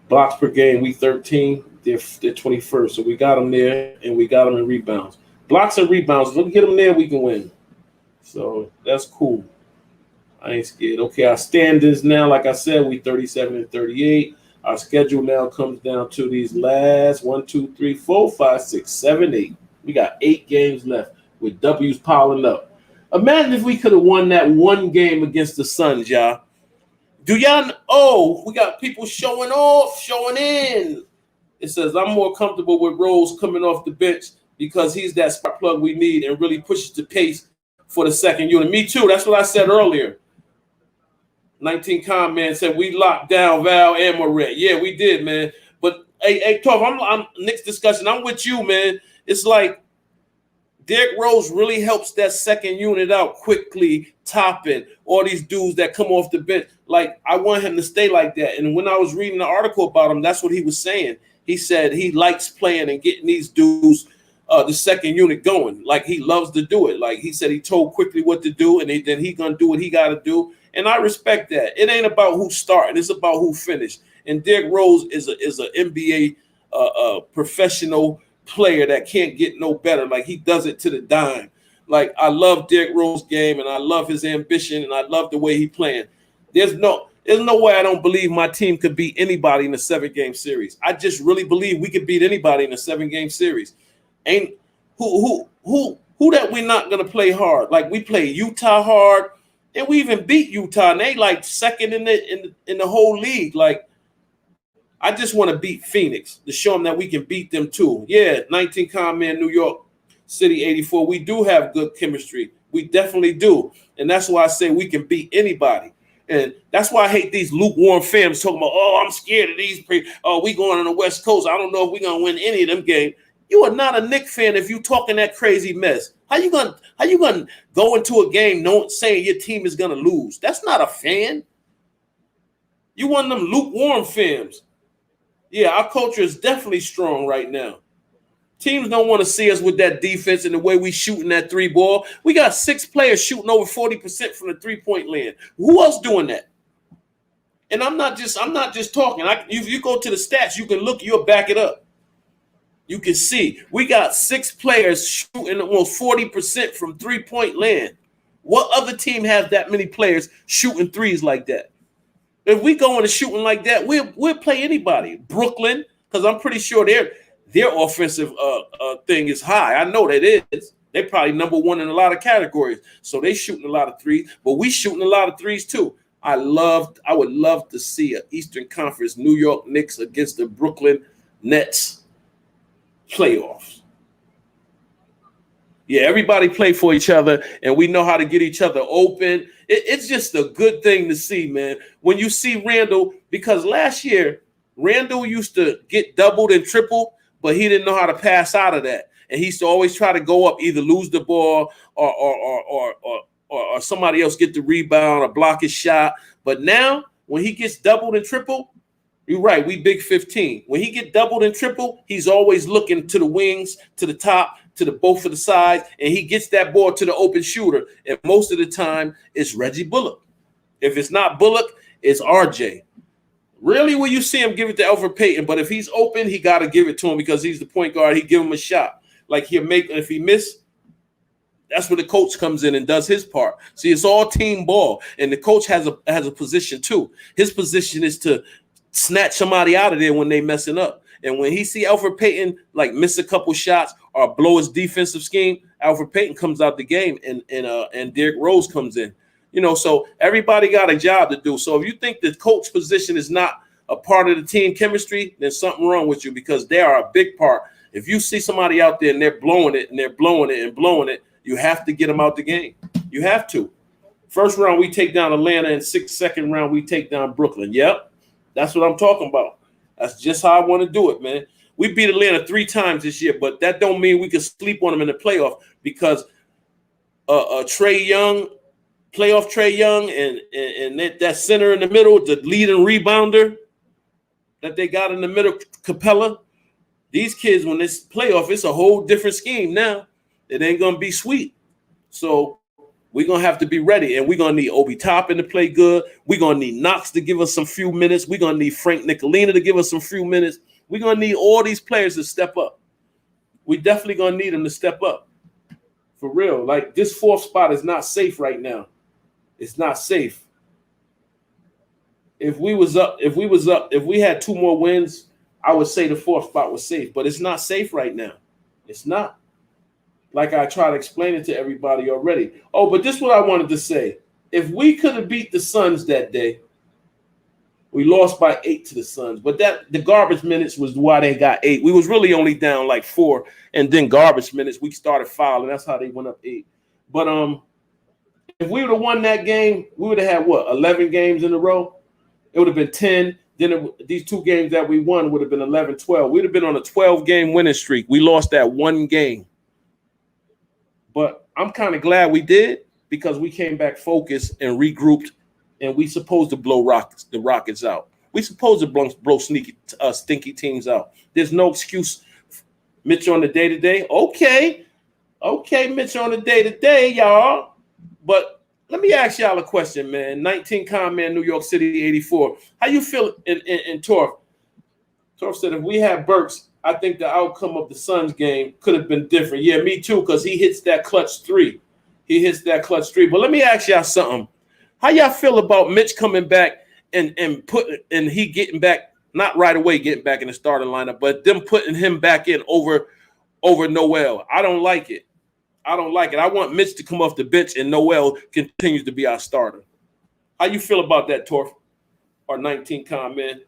Blocks per game, we 13, they're 21st. So we got them there, and we got them in rebounds. Blocks and rebounds, if we get them there, we can win. So that's cool. I ain't scared. Okay, our standings now, like I said, we 37 and 38. Our schedule now comes down to these last 1, 2, 3, 4, 5, 6, 7, 8. We got 8 games left with W's piling up. Imagine if we could have won that one game against the Suns, y'all. Do y'all? Oh, we got people showing off, showing in. It says I'm more comfortable with Rose coming off the bench because he's that spark plug we need and really pushes the pace for the second unit. Me too. That's what I said earlier. 19 Con man said we locked down Val and Moret. Yeah, we did, man. But hey, Toph, I'm Knicks discussion. I'm with you, man. It's like Derrick Rose really helps that second unit out quickly, topping all these dudes that come off the bench. Like, I want him to stay like that. And when I was reading the article about him, that's what he was saying. He said he likes playing and getting these dudes, the second unit going. Like, he loves to do it. Like, he said he told quickly what to do, and then he going to do what he got to do. And I respect that. It ain't about who's starting. It's about who finished. And Derrick Rose is an NBA professional player that can't get no better. Like, he does it to the dime. Like, I love Derrick Rose's game, and I love his ambition, and I love the way he playing. There's no way I don't believe my team could beat anybody in a 7-game series. I just really believe we could beat anybody in a 7-game series. Ain't who that we're not gonna play hard. Like, we play Utah hard, and we even beat Utah, and they like second in the whole league. Like, I just want to beat Phoenix to show them that we can beat them too. Yeah, 19 Con man, New York City 84. We do have good chemistry. We definitely do. And that's why I say we can beat anybody. And that's why I hate these lukewarm fans talking about, oh, I'm scared of these. Oh, we going on the West Coast. I don't know if we're going to win any of them games. You are not a Knicks fan if you talking that crazy mess. How you gonna go into a game saying your team is going to lose? That's not a fan. You one of them lukewarm fans. Yeah, our culture is definitely strong right now. Teams don't want to see us with that defense and the way we shooting that 3 ball. We got 6 players shooting over 40% from the 3-point land. Who else doing that? And I'm not just talking. If you go to the stats, you can look, you'll back it up. You can see we got 6 players shooting almost 40% from 3-point land. What other team has that many players shooting threes like that? If we go into shooting like that, we'll play anybody. Brooklyn, because I'm pretty sure their offensive thing is high. I know that is. They're probably number 1 in a lot of categories. So they shooting a lot of threes, but we shooting a lot of threes too. I would love to see an Eastern Conference New York Knicks against the Brooklyn Nets playoffs. Yeah, everybody play for each other, and we know how to get each other open. It's just a good thing to see, man. When you see Randall, because last year, Randall used to get doubled and tripled, but he didn't know how to pass out of that. And he used to always try to go up, either lose the ball or somebody else get the rebound or block his shot. But now, when he gets doubled and tripled, you're right, we big 15. When he get doubled and tripled, he's always looking to the wings, to the top, to the both of the sides, and he gets that ball to the open shooter. And most of the time, it's Reggie Bullock. If it's not Bullock, it's RJ. Really, when you see him give it to Elfrid Payton, but if he's open, he got to give it to him because he's the point guard. He give him a shot. Like he'll make, if he miss, that's where the coach comes in and does his part. See, it's all team ball, and the coach has a position too. His position is to snatch somebody out of there when they messing up. And when he see Elfrid Payton like miss a couple shots or blow his defensive scheme, Elfrid Payton comes out the game, and Derrick Rose comes in. You know, so everybody got a job to do. So if you think the coach position is not a part of the team chemistry, then something wrong with you, because they are a big part. If you see somebody out there and they're blowing it and they're blowing it and blowing it, you have to get them out the game. You have to. First round, we take down Atlanta, and second round, we take down Brooklyn. Yep, that's what I'm talking about. That's just how I want to do it, man. We beat Atlanta 3 times this year, but that don't mean we can sleep on them in the playoff, because Trae Young playoff Trae Young and that center in the middle, the leading rebounder that they got in the middle, Capella. These kids, when this playoff, it's a whole different scheme now. It ain't gonna be sweet. So we're gonna have to be ready, and we're gonna need Obi Toppin to play good. We're gonna need Knox to give us some few minutes. We're gonna need Frank Nicolina to give us some few minutes. We're gonna need all these players to step up. We definitely gonna need them to step up. For real. Like, this fourth spot is not safe right now. It's not safe. If we had 2 more wins, I would say the fourth spot was safe, but it's not safe right now. It's not. Like I try to explain it to everybody already. Oh, but this is what I wanted to say. If we could have beat the Suns that day, we lost by 8 to the Suns, but the garbage minutes was why they got 8. We was really only down like 4, and then garbage minutes we started fouling. That's how they went up 8. But if we would have won that game, we would have had 11 games in a row. It would have been 10. Then these 2 games that we won would have been 11-12. We'd have been on a 12-game winning streak. We lost that 1 game. But I'm kind of glad we did, because we came back focused and regrouped, and we supposed to blow the Rockets out. We supposed to blow stinky teams out. There's no excuse. Mitch on the day-to-day. Okay, Mitch on the day-to-day, y'all. But let me ask y'all a question, man. 19 man, New York City, 84. How you feel in Torf? Torf said, if we had Burks, I think the outcome of the Suns game could have been different. Yeah, me too, because he hits that clutch 3. But let me ask y'all something. How y'all feel about Mitch coming back and he getting back, not right away getting back in the starting lineup, but them putting him back in over Noel? I don't like it. I want Mitch to come off the bench and Noel continues to be our starter. How you feel about that, Torf? Or 19 man?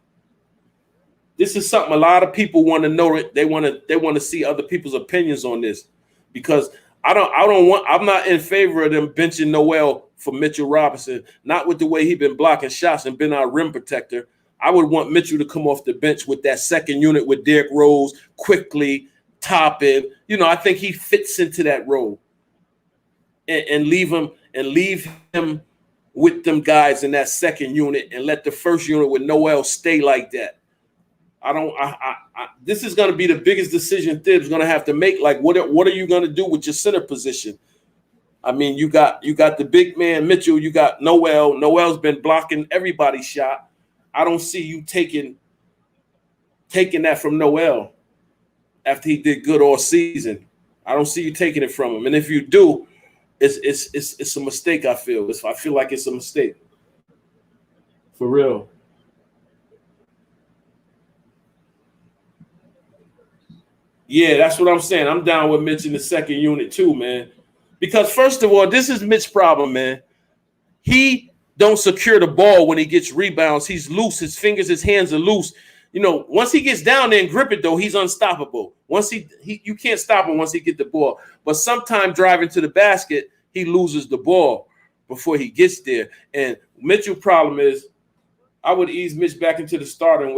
This is something a lot of people want to know. They want to see other people's opinions on this, because I'm not in favor of them benching Noel for Mitchell Robinson, not with the way he's been blocking shots and been our rim protector. I would want Mitchell to come off the bench with that second unit with Derrick Rose, quickly Toppin. I think he fits into that role, and leave him with them guys in that second unit, and let the first unit with Noel stay like that. This is going to be the biggest decision Thibs going to have to make. Like, what are you going to do with your center position? I mean, you got the big man Mitchell, you got Noel. Noel's been blocking everybody's shot. I don't see you taking that from Noel after he did good all season. I don't see you taking it from him. And if you do, it's a mistake. I feel like it's a mistake. For real. Yeah, that's what I'm saying. I'm down with Mitch in the second unit too, man. Because first of all, this is Mitch's problem, man. He don't secure the ball when he gets rebounds. He's loose. His fingers, his hands are loose. Once he gets down there and grip it, though, he's unstoppable. Once you can't stop him once he get the ball. But sometime driving to the basket, he loses the ball before he gets there. And Mitchell's problem is, I would ease Mitch back into the starting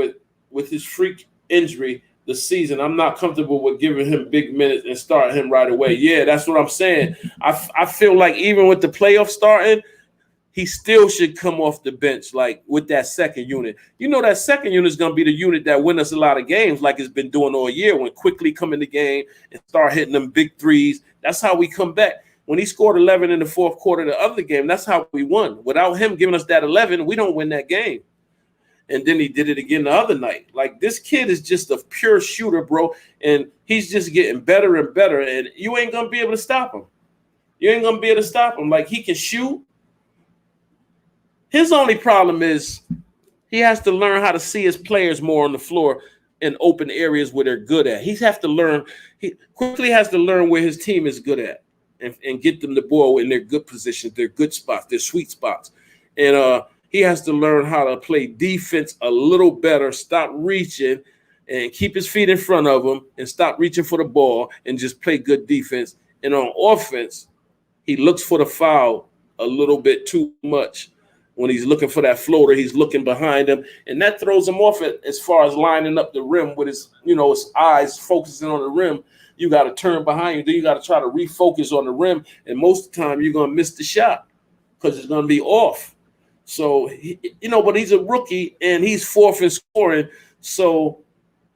with his freak injury the season. I'm not comfortable with giving him big minutes and starting him right away. Yeah, that's what I'm saying. I feel like even with the playoff starting, he still should come off the bench, like with that second unit. That second unit is going to be the unit that win us a lot of games, like it's been doing all year, when quickly come in the game and start hitting them big threes. That's how we come back. When he scored 11 in the fourth quarter of the other game, that's how we won. Without him giving us that 11, we don't win that game. And then he did it again the other night. Like, this kid is just a pure shooter, bro. And he's just getting better and better. And you ain't going to be able to stop him. Like, he can shoot. His only problem is he has to learn how to see his players more on the floor in open areas where they're good at. He quickly has to learn where his team is good at and get them the ball in their good positions, their good spots, their sweet spots. And he has to learn how to play defense a little better, stop reaching, and keep his feet in front of him and stop reaching for the ball and just play good defense. And on offense, he looks for the foul a little bit too much. When he's looking for that floater, he's looking behind him, and that throws him off as far as lining up the rim with his eyes focusing on the rim. You got to turn behind you. Then you got to try to refocus on the rim, and most of the time you're going to miss the shot. because it's going to be off. So, but he's a rookie and he's fourth in scoring. So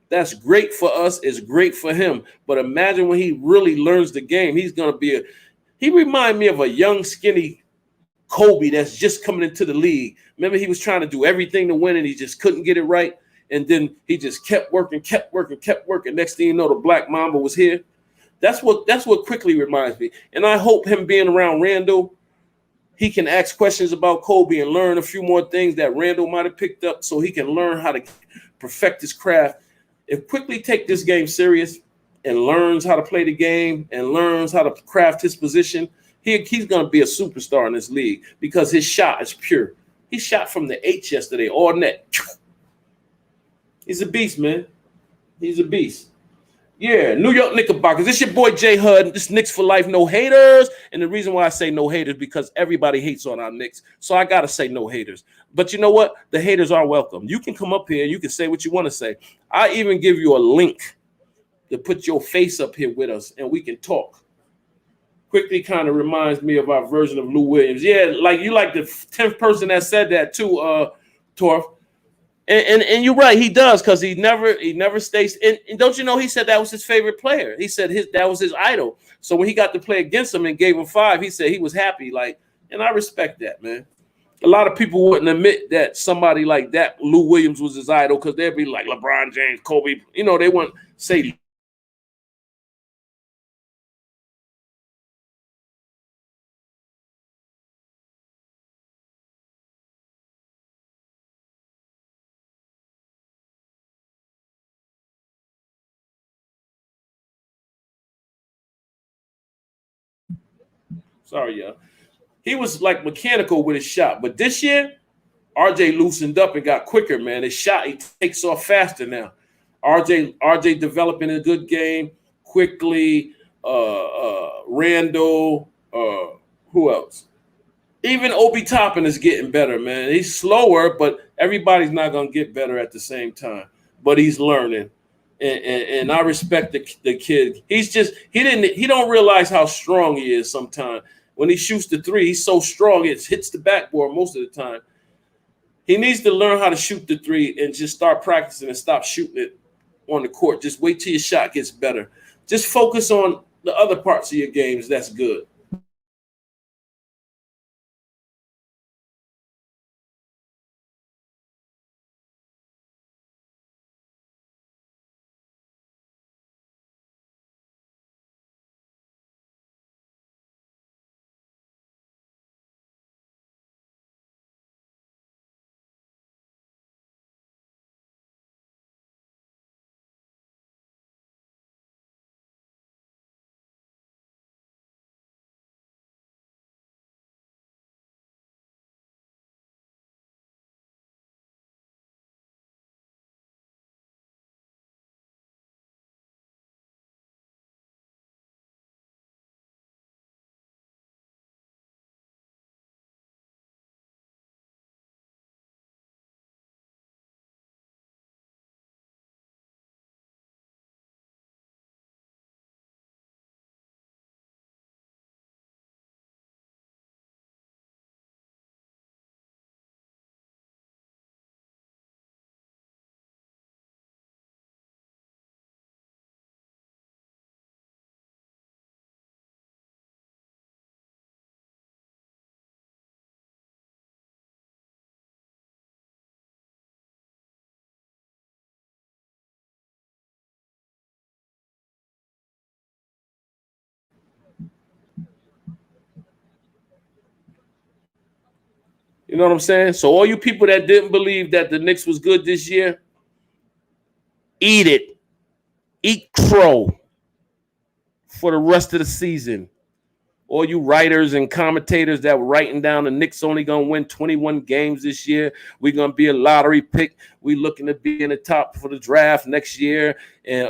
that's great for us. It's great for him. But imagine when he really learns the game, he's going to be he reminds me of a young, skinny Kobe that's just coming into the league. Remember, he was trying to do everything to win and he just couldn't get it right. And then he just kept working. Next thing you know, the Black Mamba was here. That's what quickly reminds me. And I hope him being around Randall, he can ask questions about Kobe and learn a few more things that Randall might have picked up so he can learn how to perfect his craft. If Quickly take this game serious and learns how to play the game and learns how to craft his position, he's going to be a superstar in this league because his shot is pure. He shot from the H yesterday, all net. He's a beast, man. He's a beast. Yeah, New York Knickerbockers. This your boy Jay Hud. This Knicks for life, no haters. And the reason why I say no haters because everybody hates on our Knicks. So I got to say no haters. But you know what? The haters are welcome. You can come up here and you can say what you want to say. I even give you a link to put your face up here with us and we can talk. Quickly kind of reminds me of our version of Lou Williams. Yeah, like you like the 10th person that said that too, Torf. And you're right, he does because he never stays. And don't you know he said that was his favorite player? He said that was his idol. So when he got to play against him and gave him 5, he said he was happy. Like, and I respect that, man. A lot of people wouldn't admit that somebody like that, Lou Williams, was his idol because they'd be like LeBron James, Kobe. They wouldn't say. Sorry, y'all. He was like mechanical with his shot. But this year, RJ loosened up and got quicker, man. His shot, he takes off faster now. RJ developing a good game quickly. Randall, who else? Even Obi Toppin is getting better, man. He's slower, but everybody's not going to get better at the same time. But he's learning. And I respect the kid. He don't realize how strong he is sometimes. When he shoots the 3, he's so strong it hits the backboard most of the time. He needs to learn how to shoot the 3 and just start practicing and stop shooting it on the court. Just wait till your shot gets better. Just focus on the other parts of your games. That's good. You know what I'm saying? So all you people that didn't believe that the Knicks was good this year, eat it. Eat crow for the rest of the season. All you writers and commentators that were writing down the Knicks only going to win 21 games this year. We're going to be a lottery pick. We looking to be in the top for the draft next year. And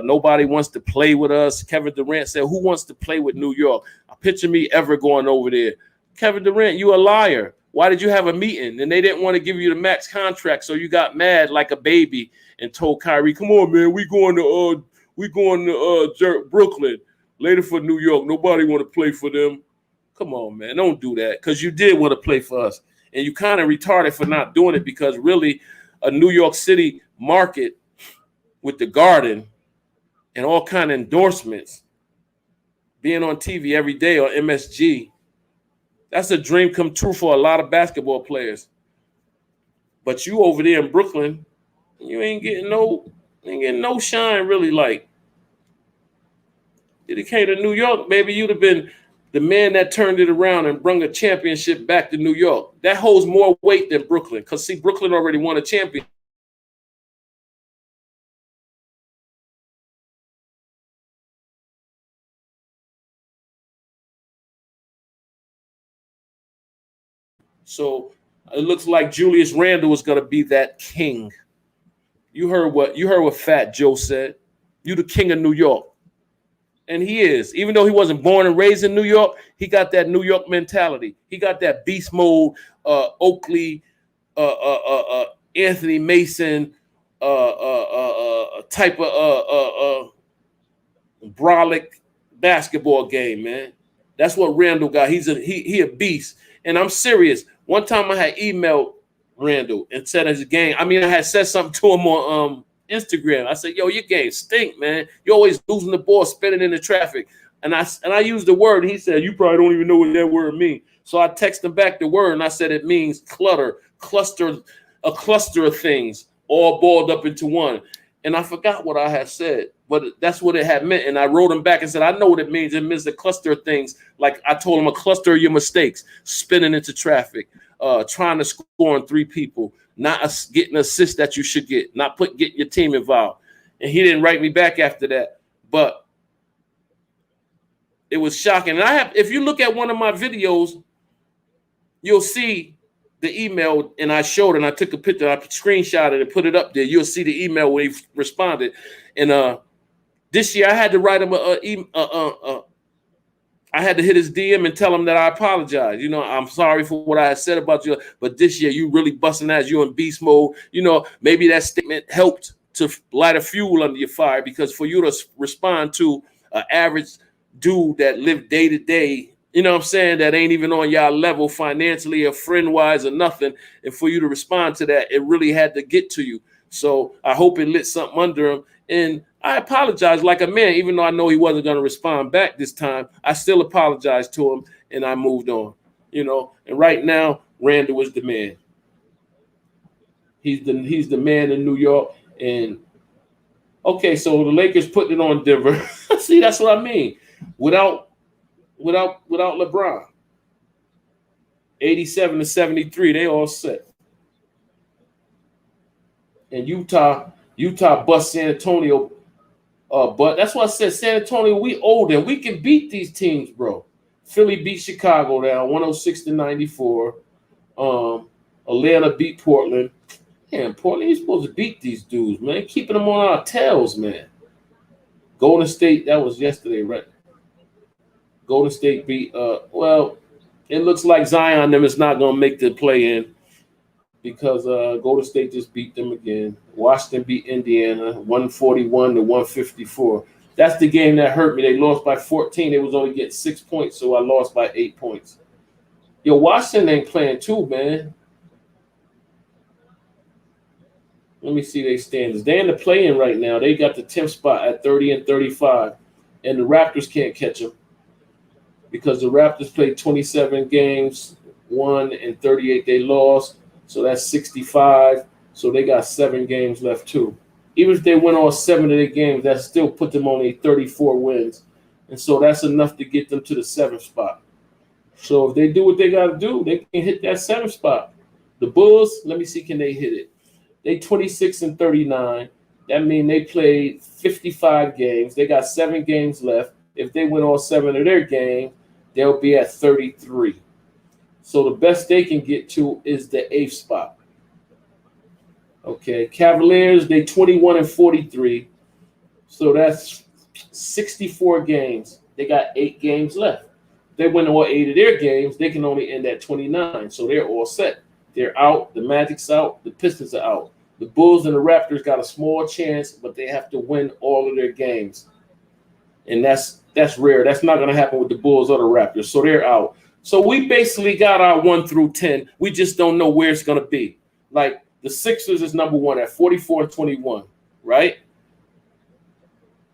nobody wants to play with us. Kevin Durant said, who wants to play with New York? I picture me ever going over there. Kevin Durant, you a liar. Why did you have a meeting? And they didn't want to give you the max contract, so you got mad like a baby and told Kyrie, come on, man, we going to Brooklyn. Later for New York. Nobody want to play for them. Come on, man. Don't do that because you did want to play for us. And you kind of retarded for not doing it because really a New York City market with the Garden and all kind of endorsements, being on TV every day on MSG, that's a dream come true for a lot of basketball players. But you over there in Brooklyn, you ain't getting no shine really. Like, if it came to New York, maybe you'd have been the man that turned it around and brought a championship back to New York. That holds more weight than Brooklyn. Because, see, Brooklyn already won a championship. So it looks like Julius Randle is going to be that king. You heard what Fat Joe said. You the king of New York. And he is. Even though he wasn't born and raised in New York, he got that New York mentality. He got that beast mode, Oakley, Anthony Mason type of brolic basketball game, man. That's what Randall got. He a beast. And I'm serious. One time I had emailed Randall and said as a game. I mean, I had said something to him on Instagram. I said, yo, your game stink, man. You're always losing the ball, spinning in the traffic. And I used the word, and he said, you probably don't even know what that word means. So I texted him back the word, and I said it means cluster, a cluster of things all balled up into one. And I forgot what I had said, but that's what it had meant. And I wrote him back and said, I know what it means. It means a cluster of things. Like I told him, a cluster of your mistakes, spinning into traffic, trying to score on three people, not getting an assist that you should get, not getting your team involved. And he didn't write me back after that. But it was shocking. And if you look at one of my videos, you'll see the email, and I showed it, and I took a picture, I screenshot it and put it up there. You'll see the email where he responded. And this year I had to write him I had to hit his DM and tell him that I apologize. You know, I'm sorry for what I had said about you, but this year you really busting ass. You in beast mode. You know, maybe that statement helped to light a fuel under your fire, because for you to respond to an average dude that lived day to day, you know what I'm saying, that ain't even on y'all level financially or friend-wise or nothing, and for you to respond to that, it really had to get to you. So I hope it lit something under him. And I apologize like a man, even though I know he wasn't going to respond back this time. I still apologized to him, and I moved on, you know. And right now, Randall is the man. He's the man in New York. And okay, so the Lakers putting it on Denver. See, that's what I mean. Without LeBron, 87-73, they all set. And Utah bust San Antonio. But that's why I said San Antonio, we older. We can beat these teams, bro. Philly beat Chicago down 106-94. Atlanta beat Portland. Man, Portland, you're supposed to beat these dudes, man. Keeping them on our tails, man. Golden State, that was yesterday, right? Golden State beat, well, it looks like Zion them is not going to make the play-in, because Golden State just beat them again. Washington beat Indiana 141-154. That's the game that hurt me. They lost by 14. They was only getting 6 points, so I lost by 8 points. Yo, Washington ain't playing too, man. Let me see their standings. They're in the play-in right now. They got the 10th spot at 30-35, and the Raptors can't catch them because the Raptors played 27 games, won, and 38 they lost. So that's 65. So they got 7 games left too. Even if they win all 7 of their games, that still put them on a 34 wins. And so that's enough to get them to the 7th spot. So if they do what they got to do, they can hit that 7th spot. The Bulls, let me see, can they hit it? They 26-39. That means they played 55 games. They got 7 games left. If they win all 7 of their games, they'll be at 33. So the best they can get to is the 8th spot. Okay, Cavaliers, they 21-43. So that's 64 games. They got 8 games left. If they win all 8 of their games, they can only end at 29. So they're all set. They're out. The Magic's out. The Pistons are out. The Bulls and the Raptors got a small chance, but they have to win all of their games. And that's rare. That's not going to happen with the Bulls or the Raptors. So they're out. So we basically got our 1 through 10. We just don't know where it's going to be. Like the Sixers is number 1 at 44-21, right?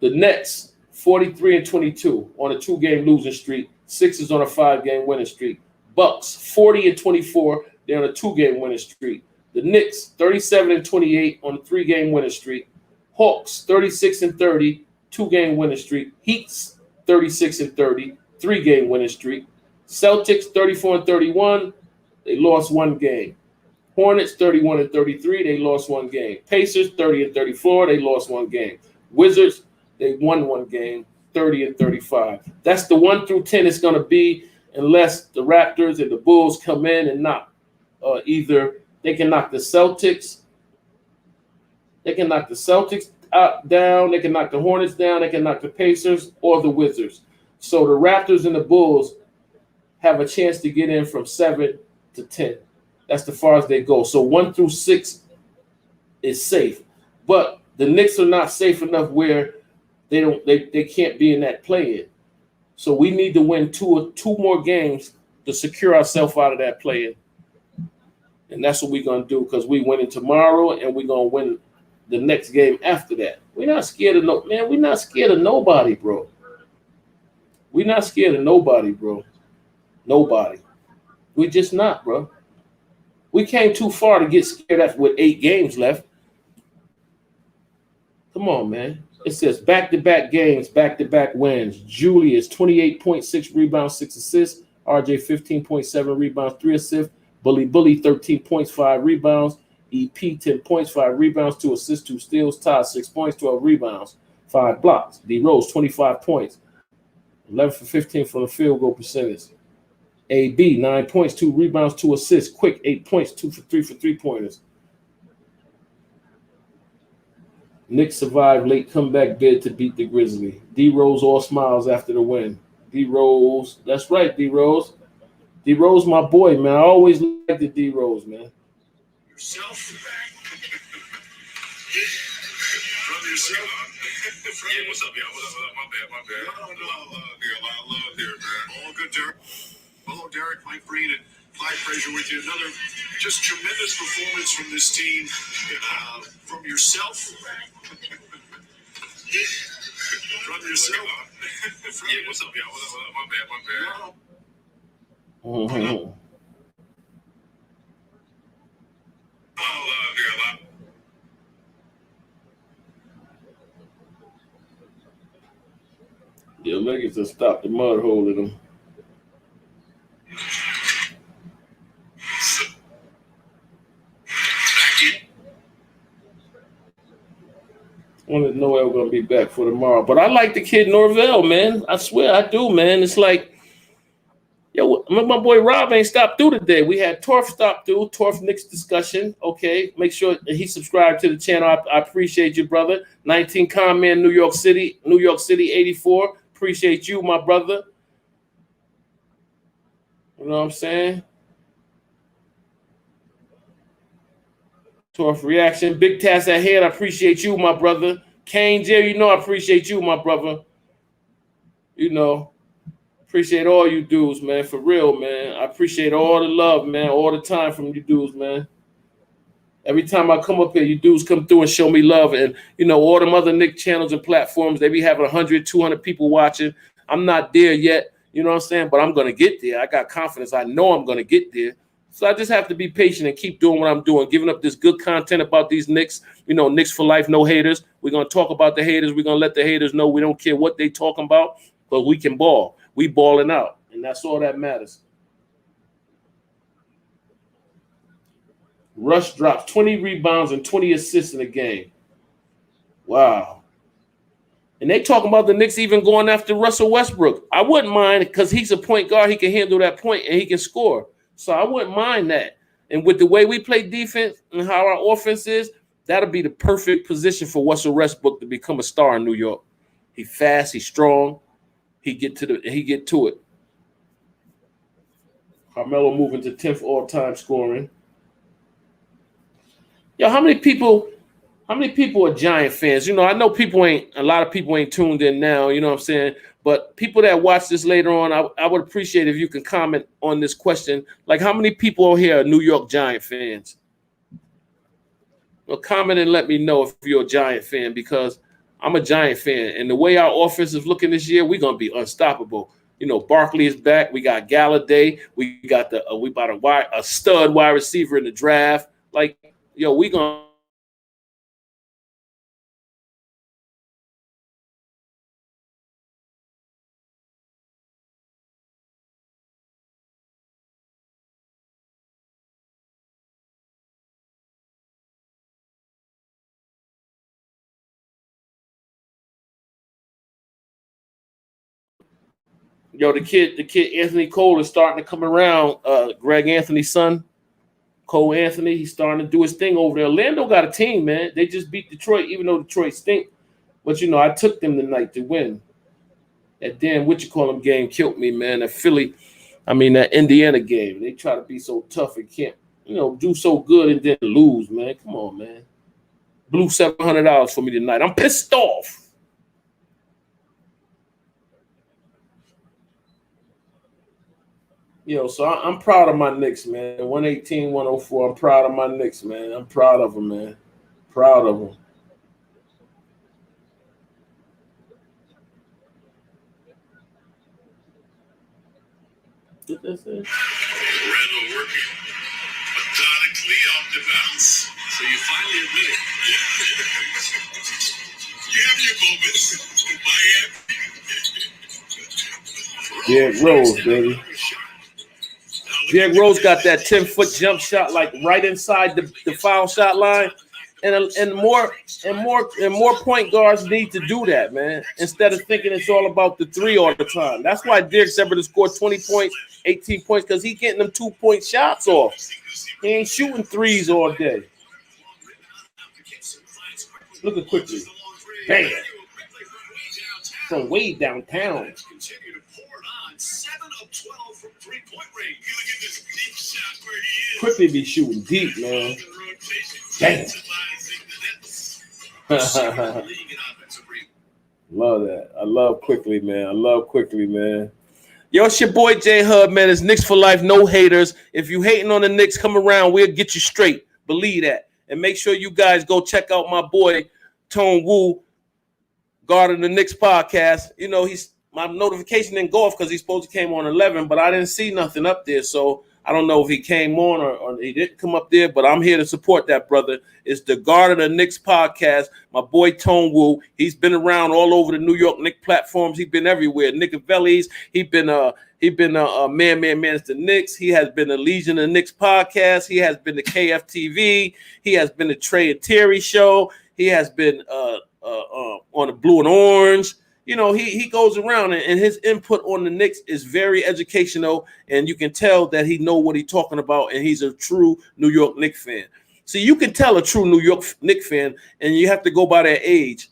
The Nets, 43-22 on a 2-game losing streak. Sixers on a 5-game winning streak. Bucks, 40-24. They're on a 2-game winning streak. The Knicks, 37-28 on a 3-game winning streak. Hawks, 36-30, 2-game winning streak. Heats, 36-30, 3-game winning streak. Celtics, 34-31, they lost 1 game. Hornets, 31-33, they lost 1 game. Pacers, 30-34, they lost 1 game. Wizards, they won 1 game, 30-35. That's the 1 through 10 it's going to be, unless the Raptors and the Bulls come in and knock. Either they can knock the Celtics, down, they can knock the Hornets down, they can knock the Pacers or the Wizards. So the Raptors and the Bulls have a chance to get in from 7 to 10. That's the far as they go. So 1 through 6 is safe. But the Knicks are not safe enough where they can't be in that play-in. So we need to win two more games to secure ourselves out of that play-in. And that's what we're going to do, because we winning tomorrow and we're going to win the next game after that. We're not scared of we're not scared of nobody, bro. We're not scared of nobody, bro. Nobody. We're just not, bro. We came too far to get scared after with 8 games left. Come on, man. It says back-to-back games, back-to-back wins. Julius, 28.6 rebounds, 6 assists. RJ, 15.7 rebounds, 3 assists. Bully, 13 points, 5 rebounds. EP, 10 points, 5 rebounds, 2 assists, 2 steals. Todd, 6 points, 12 rebounds, 5 blocks. D Rose, 25 points. 11 for 15 from the field goal percentage. AB, 9 points, 2 rebounds, 2 assists. Quick, 8 points, 2 for 3 for 3-pointers. Knicks survived late comeback bid to beat the Grizzlies. D Rose all smiles after the win. D Rose, that's right, D Rose. D Rose, my boy, man. I always liked the D Rose, man. Yourself. From yourself. Yeah, what's up, y'all? What's up? My bad. No, a lot of love here, man. All good, Derek. Hello, Derek, Mike Breen, and Clyde Frazier with you. Another just tremendous performance from this team. From yourself. From yourself. Yeah, what's up, y'all? What's up? My bad. Mm-hmm. Yeah, Lakers to stop the mud hole in them. I want to know we're going to be back for tomorrow. But I like the kid Norvell, man. I swear I do, man. It's like, yo, my boy Rob ain't stopped through today. We had Torf stop through, Torf Knicks discussion. Okay, make sure he subscribed to the channel. I appreciate you, brother. 19 Conman, New York City 84. Appreciate you, my brother. You know what I'm saying? Torf reaction. Big Task ahead. I appreciate you, my brother. Kane Jerry, you know I appreciate you, my brother. You know. Appreciate all you dudes, man. For real, man. I appreciate all the love, man. All the time from you dudes, man. Every time I come up here, you dudes come through and show me love. And, you know, all them other Knick channels and platforms, they be having 100, 200 people watching. I'm not there yet, you know what I'm saying? But I'm going to get there. I got confidence. I know I'm going to get there. So I just have to be patient and keep doing what I'm doing, giving up this good content about these Knicks. You know, Knicks for life, no haters. We're going to talk about the haters. We're going to let the haters know we don't care what they talking about, but we can ball. We balling out, and that's all that matters. Rush drops 20 rebounds and 20 assists in a game. Wow. And they talking about the Knicks even going after Russell Westbrook. I wouldn't mind, because he's a point guard. He can handle that point, and he can score. So I wouldn't mind that. And with the way we play defense and how our offense is, that'll be the perfect position for Russell Westbrook to become a star in New York. He's fast. He's strong. He get to it. Carmelo moving to 10th all-time scoring. Yo, how many people How many people are Giant fans? I know a lot of people ain't tuned in now, you know what I'm saying? But people that watch this later on, I would appreciate if you can comment on this question. Like, how many people here are New York Giant fans? Well, comment and let me know if you're a Giant fan, because I'm a Giant fan. And the way our offense is looking this year, we're going to be unstoppable. Barkley is back. We got Galladay. We got we bought a stud wide receiver in the draft. Like, we going to. The kid Anthony Cole is starting to come around. Greg Anthony's son, Cole Anthony, he's starting to do his thing over there. Orlando got a team, man. They just beat Detroit, even though Detroit stink. But I took them tonight to win. That damn game killed me, man. That Indiana game. They try to be so tough and can't, do so good and then lose, man. Come on, man. Blew $700 for me tonight. I'm pissed off. So I'm proud of my Knicks, man. 118, 104. I'm proud of my Knicks, man. I'm proud of them, man. Proud of them. What that say? Randall working methodically off the bounce. So you finally admit it. You have your moments. Derrick Rose, baby. Derrick Rose got that 10-foot jump shot, like right inside the foul shot line, and more point guards need to do that, man. Instead of thinking it's all about the three all the time. That's why Derrick's able to score 20 points, 18 points, because he's getting them 2-point shots off. He ain't shooting threes all day. Look at quickly, bam, from way downtown. Quickly be shooting deep, man. Damn. Love that. I love Quickly, man. Yo, it's your boy J Hub, man. It's Knicks for life, no haters. If you hating on the Knicks, come around. We'll get you straight. Believe that. And make sure you guys go check out my boy Tone Wu, Guard of the Knicks podcast. My notification didn't go off because he's supposed to came on 11, but I didn't see nothing up there. So I don't know if he came on or he didn't come up there, but I'm here to support that brother. It's the Guard of the Knicks podcast. My boy Tone Wu, he's been around all over the New York Knicks platforms. He's been everywhere. Nicovelli's. He been a Man It's the Knicks. He has been a Legion of the Knicks podcast. He has been the KFTV. He has been the Trey and Terry show. He has been on the Blue and Orange. He goes around and his input on the Knicks is very educational, and you can tell that he know what he's talking about, and he's a true New York Knicks fan. See, you can tell a true New York Knicks fan, and you have to go by their age.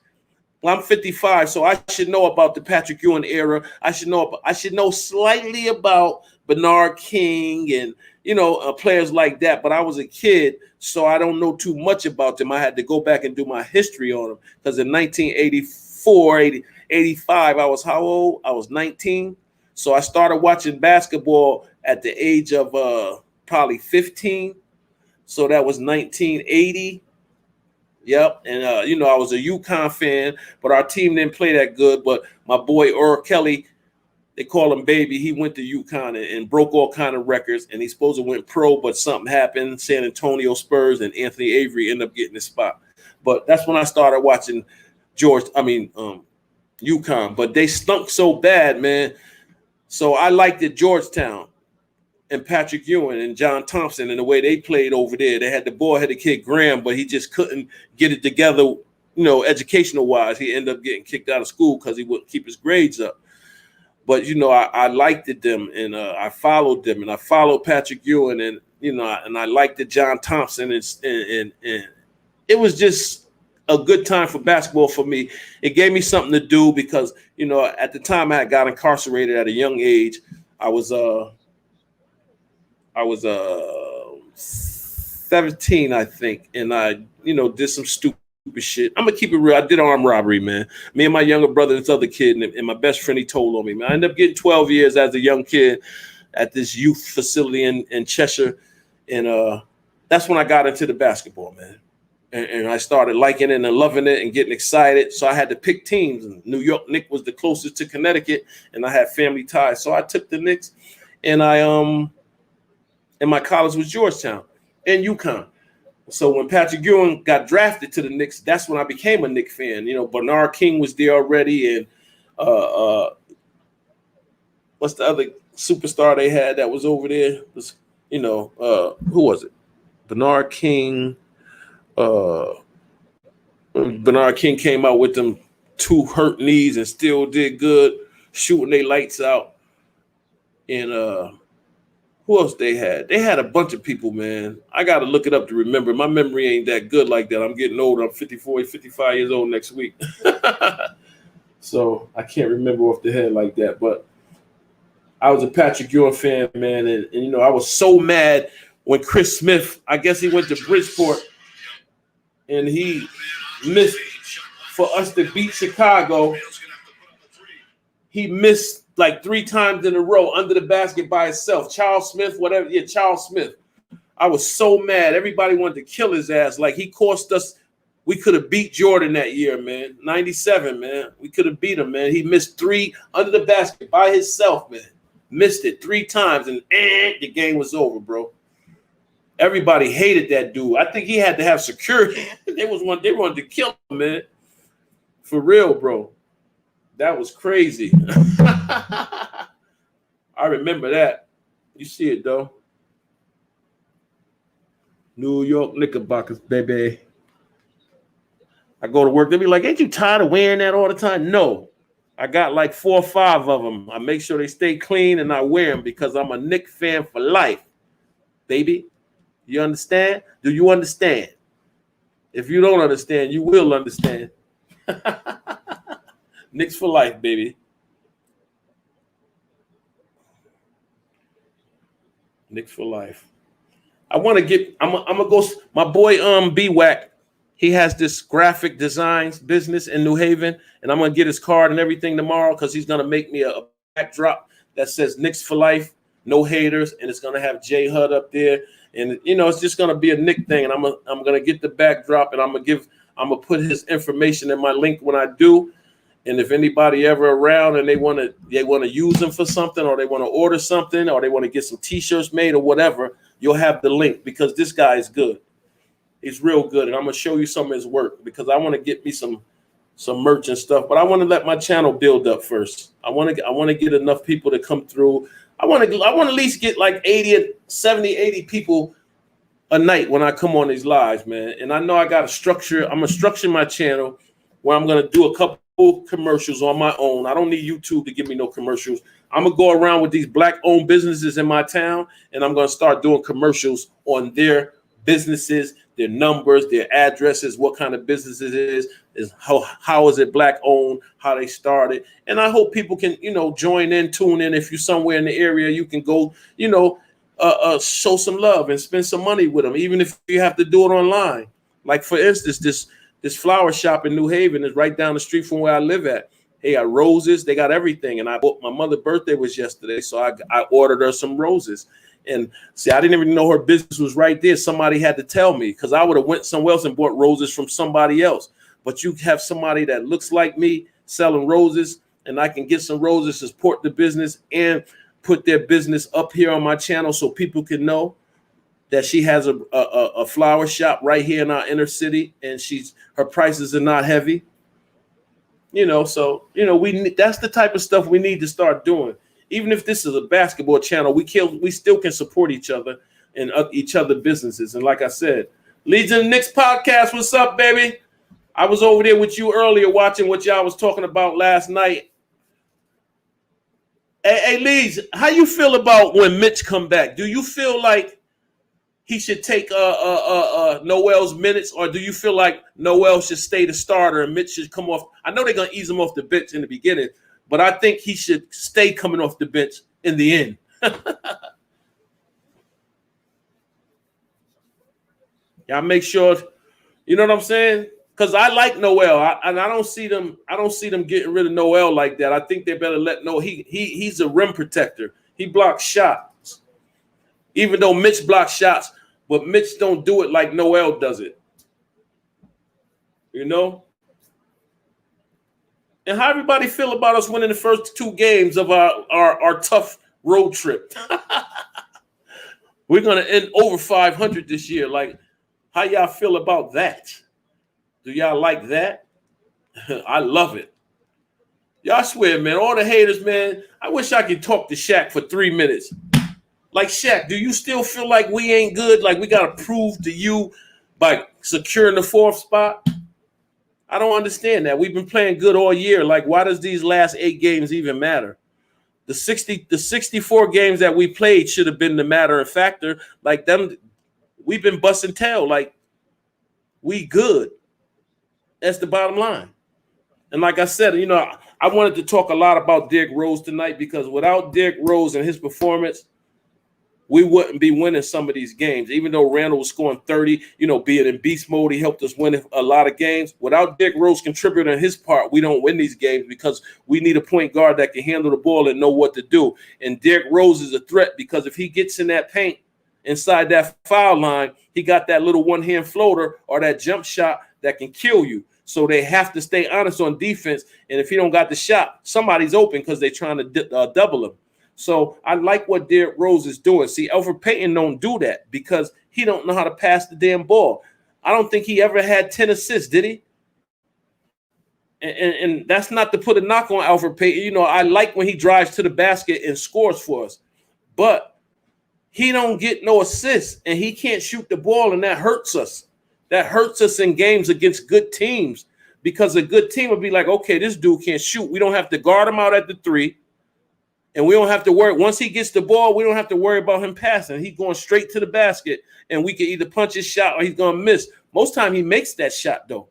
Well, I'm 55, so I should know about the Patrick Ewing era. I should know slightly about Bernard King and players like that. But I was a kid, so I don't know too much about them. I had to go back and do my history on them, because in 1984, 85, I was how old? I was 19. So I started watching basketball at the age of probably 15. So that was 1980. Yep. And, I was a UConn fan, but our team didn't play that good. But my boy Earl Kelly, they call him Baby. He went to UConn and broke all kind of records. And he supposed to went pro, but something happened. San Antonio Spurs and Anthony Avery ended up getting the spot. But that's when I started watching UConn. But they stunk so bad, man. So I liked it, Georgetown and Patrick Ewing and John Thompson and the way they played over there. They had the boy-headed kid Graham, but he just couldn't get it together, educational-wise. He ended up getting kicked out of school because he wouldn't keep his grades up. But, I liked them, and I followed them, and I followed Patrick Ewing, and, and I liked the John Thompson, and it was just a good time for basketball for me. It gave me something to do because, at the time I got incarcerated at a young age. I was 17, I think, and I, did some stupid shit. I'm gonna keep it real. I did armed robbery, man. Me and my younger brother, this other kid, and my best friend, he told on me, man. I ended up getting 12 years as a young kid at this youth facility in Cheshire. And that's when I got into the basketball, man. And I started liking it and loving it and getting excited. So I had to pick teams. And New York Knicks was the closest to Connecticut, and I had family ties. So I took the Knicks, and and my college was Georgetown and UConn. So when Patrick Ewing got drafted to the Knicks, that's when I became a Knicks fan. You know, Bernard King was there already, and what's the other superstar they had that was over there? Who was it? Bernard King. Bernard King came out with them 2 hurt knees and still did good, shooting their lights out. And who else they had? They had a bunch of people, man. I got to look it up to remember. My memory ain't that good like that. I'm getting older. I'm 54, 55 years old next week. So I can't remember off the head like that. But I was a Patrick Ewing fan, man. And I was so mad when Chris Smith, I guess he went to Bridgeport, and he missed for us to beat Chicago. He missed like 3 times in a row under the basket by himself. Charles Smith, whatever. Yeah, Charles Smith. I was so mad. Everybody wanted to kill his ass. Like, he cost us. We could have beat Jordan that year, man. 97, man. We could have beat him, man. He missed 3 under the basket by himself, man. Missed it 3 times, and the game was over, bro. Everybody hated that dude. I think he had to have security. They wanted to kill him, man. For real, bro. That was crazy. I remember that. You see it, though. New York Knickerbockers, baby. I go to work. They be like, ain't you tired of wearing that all the time? No. I got like 4 or 5 of them. I make sure they stay clean, and I wear them because I'm a Knicks fan for life, baby. You understand? Do you understand? If you don't understand, you will understand. Knicks for life, baby. Knicks for life. I'm gonna go. My boy B-Wack, he has this graphic designs business in New Haven, and I'm gonna get his card and everything tomorrow because he's gonna make me a backdrop that says Knicks for life, no haters, and it's gonna have J Hud up there. And it's just gonna be a Knick thing, and I'm gonna get the backdrop, and I'm gonna put his information in my link when I do. And if anybody ever around and they wanna use them for something, or they want to order something, or they want to get some T-shirts made or whatever, you'll have the link because this guy is good. He's real good, and I'm gonna show you some of his work because I want to get me some merch and stuff. But I want to let my channel build up first. I want to get enough people to come through. I want to at least get like 80 people a night when I come on these lives, man. And I know I got to structure. I'm going to structure my channel where I'm going to do a couple commercials on my own. I don't need YouTube to give me no commercials. I'm going to go around with these Black-owned businesses in my town, and I'm going to start doing commercials on their businesses, their numbers, their addresses, what kind of business it is how is it Black-owned, how they started. And I hope people can, join in, tune in. If you're somewhere in the area, you can go, show some love and spend some money with them, even if you have to do it online. Like, for instance, this flower shop in New Haven is right down the street from where I live at. They got roses, they got everything. And my mother's birthday was yesterday, so I ordered her some roses. And see, I didn't even know her business was right there. Somebody had to tell me, because I would have went somewhere else and bought roses from somebody else. But you have somebody that looks like me selling roses, and I can get some roses to support the business and put their business up here on my channel so people can know that she has a flower shop right here in our inner city, and her prices are not heavy. That's the type of stuff we need to start doing. Even if this is a basketball channel, we still can support each other and each other businesses. And like I said, Leeds and the Knicks podcast, what's up, baby? I was over there with you earlier watching what y'all was talking about last night. Hey, Leeds, how you feel about when Mitch come back? Do you feel like he should take Noel's minutes, or do you feel like Noel should stay the starter and Mitch should come off? I know they're going to ease him off the bench in the beginning, but I think he should stay coming off the bench in the end. Y'all make sure, you know what I'm saying? Because I like Noel, and I don't see them. I don't see them getting rid of Noel like that. I think they better let Noel. He's a rim protector. He blocks shots, even though Mitch blocks shots, but Mitch don't do it like Noel does it. You know. And how everybody feel about us winning the first 2 games of our tough road trip? We're gonna end over 500 this year. Like, how y'all feel about that? Do y'all like that? I love it. Y'all swear, man. All the haters, man. I wish I could talk to Shaq for 3 minutes. Like, Shaq, do you still feel like we ain't good? Like we gotta prove to you by securing the 4th spot? I don't understand that. We've been playing good all year. Like, why does these last 8 games even matter? The 64 games that we played should have been the matter of factor. Like them, we've been busting tail. Like, we good. That's the bottom line. And like I said, you know, I wanted to talk a lot about Derrick Rose tonight because without Derrick Rose and his performance, we wouldn't be winning some of these games. Even though Randall was scoring 30, you know, being in beast mode, he helped us win a lot of games. Without Derrick Rose contributing on his part, we don't win these games because we need a point guard that can handle the ball and know what to do. And Derrick Rose is a threat because if he gets in that paint inside that foul line, he got that little one-hand floater or that jump shot that can kill you. So they have to stay honest on defense. And if he don't got the shot, somebody's open because they're trying to double him. So I like what Derrick Rose is doing. See, Elfrid Payton don't do that because he don't know how to pass the damn ball. I don't think he ever had 10 assists, did he? And that's not to put a knock on Elfrid Payton. You know, I like when he drives to the basket and scores for us. But he don't get no assists, and he can't shoot the ball, and that hurts us. That hurts us in games against good teams because a good team would be like, okay, this dude can't shoot. We don't have to guard him out at the 3. And we don't have to worry. Once he gets the ball, we don't have to worry about him passing. He's going straight to the basket, and we can either punch his shot or he's going to miss. Most time he makes that shot, though.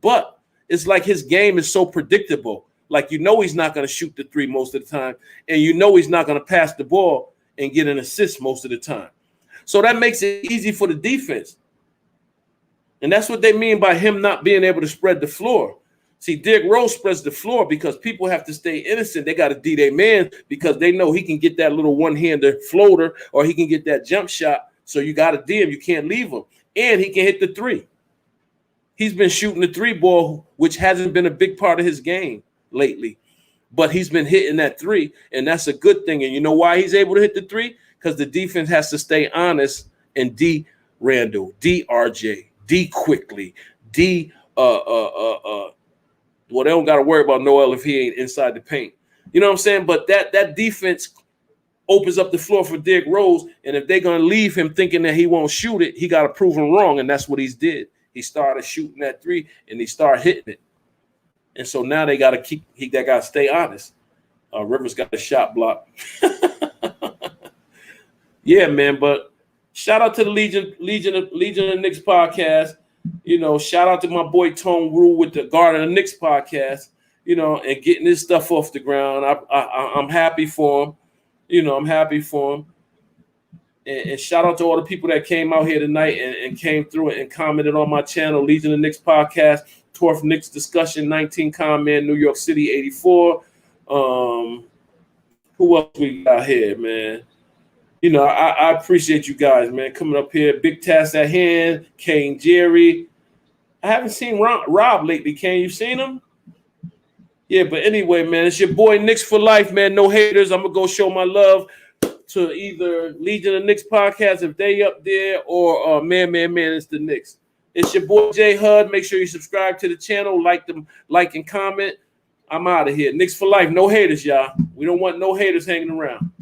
But it's like his game is so predictable. Like, you know he's not going to shoot the 3 most of the time, and you know he's not going to pass the ball and get an assist most of the time. So that makes it easy for the defense. And that's what they mean by him not being able to spread the floor. See, Derrick Rose spreads the floor because people have to stay innocent. They got to D their man because they know he can get that little one-hander floater or he can get that jump shot. So you got to D him. You can't leave him. And he can hit the 3. He's been shooting the 3 ball, which hasn't been a big part of his game lately. But he's been hitting that 3, and that's a good thing. And you know why he's able to hit the 3? Because the defense has to stay honest and D Randall, D RJ, D quickly, D well, they don't got to worry about Noel if he ain't inside the paint. You know what I'm saying? But that defense opens up the floor for Derrick Rose, and if they're going to leave him thinking that he won't shoot it, he got to prove him wrong, and that's what he did. He started shooting that 3, and he started hitting it. And so now they got to stay honest. Rivers got a shot block. Yeah, man, but shout out to the Legion of Knicks podcast. You know, shout out to my boy Tone Rule with the Guard of the Knicks podcast, you know, and getting this stuff off the ground. I'm happy for him. You know, I'm happy for him. And shout out to all the people that came out here tonight and came through and commented on my channel, Legion of Knicks podcast, Torf Knicks discussion, 19 comment, New York City, 84. Who else we got here, man? You know, I appreciate you guys, man, coming up here. Big Task at Hand, Kane Jerry. I haven't seen Rob lately. Kane, you seen him? Yeah, but anyway, man, it's your boy Knicks for life, man. No haters. I'm going to go show my love to either Legion of Knicks podcast if they up there or Man, it's the Knicks. It's your boy J Hud. Make sure you subscribe to the channel, like and comment. I'm out of here. Knicks for life. No haters, y'all. We don't want no haters hanging around.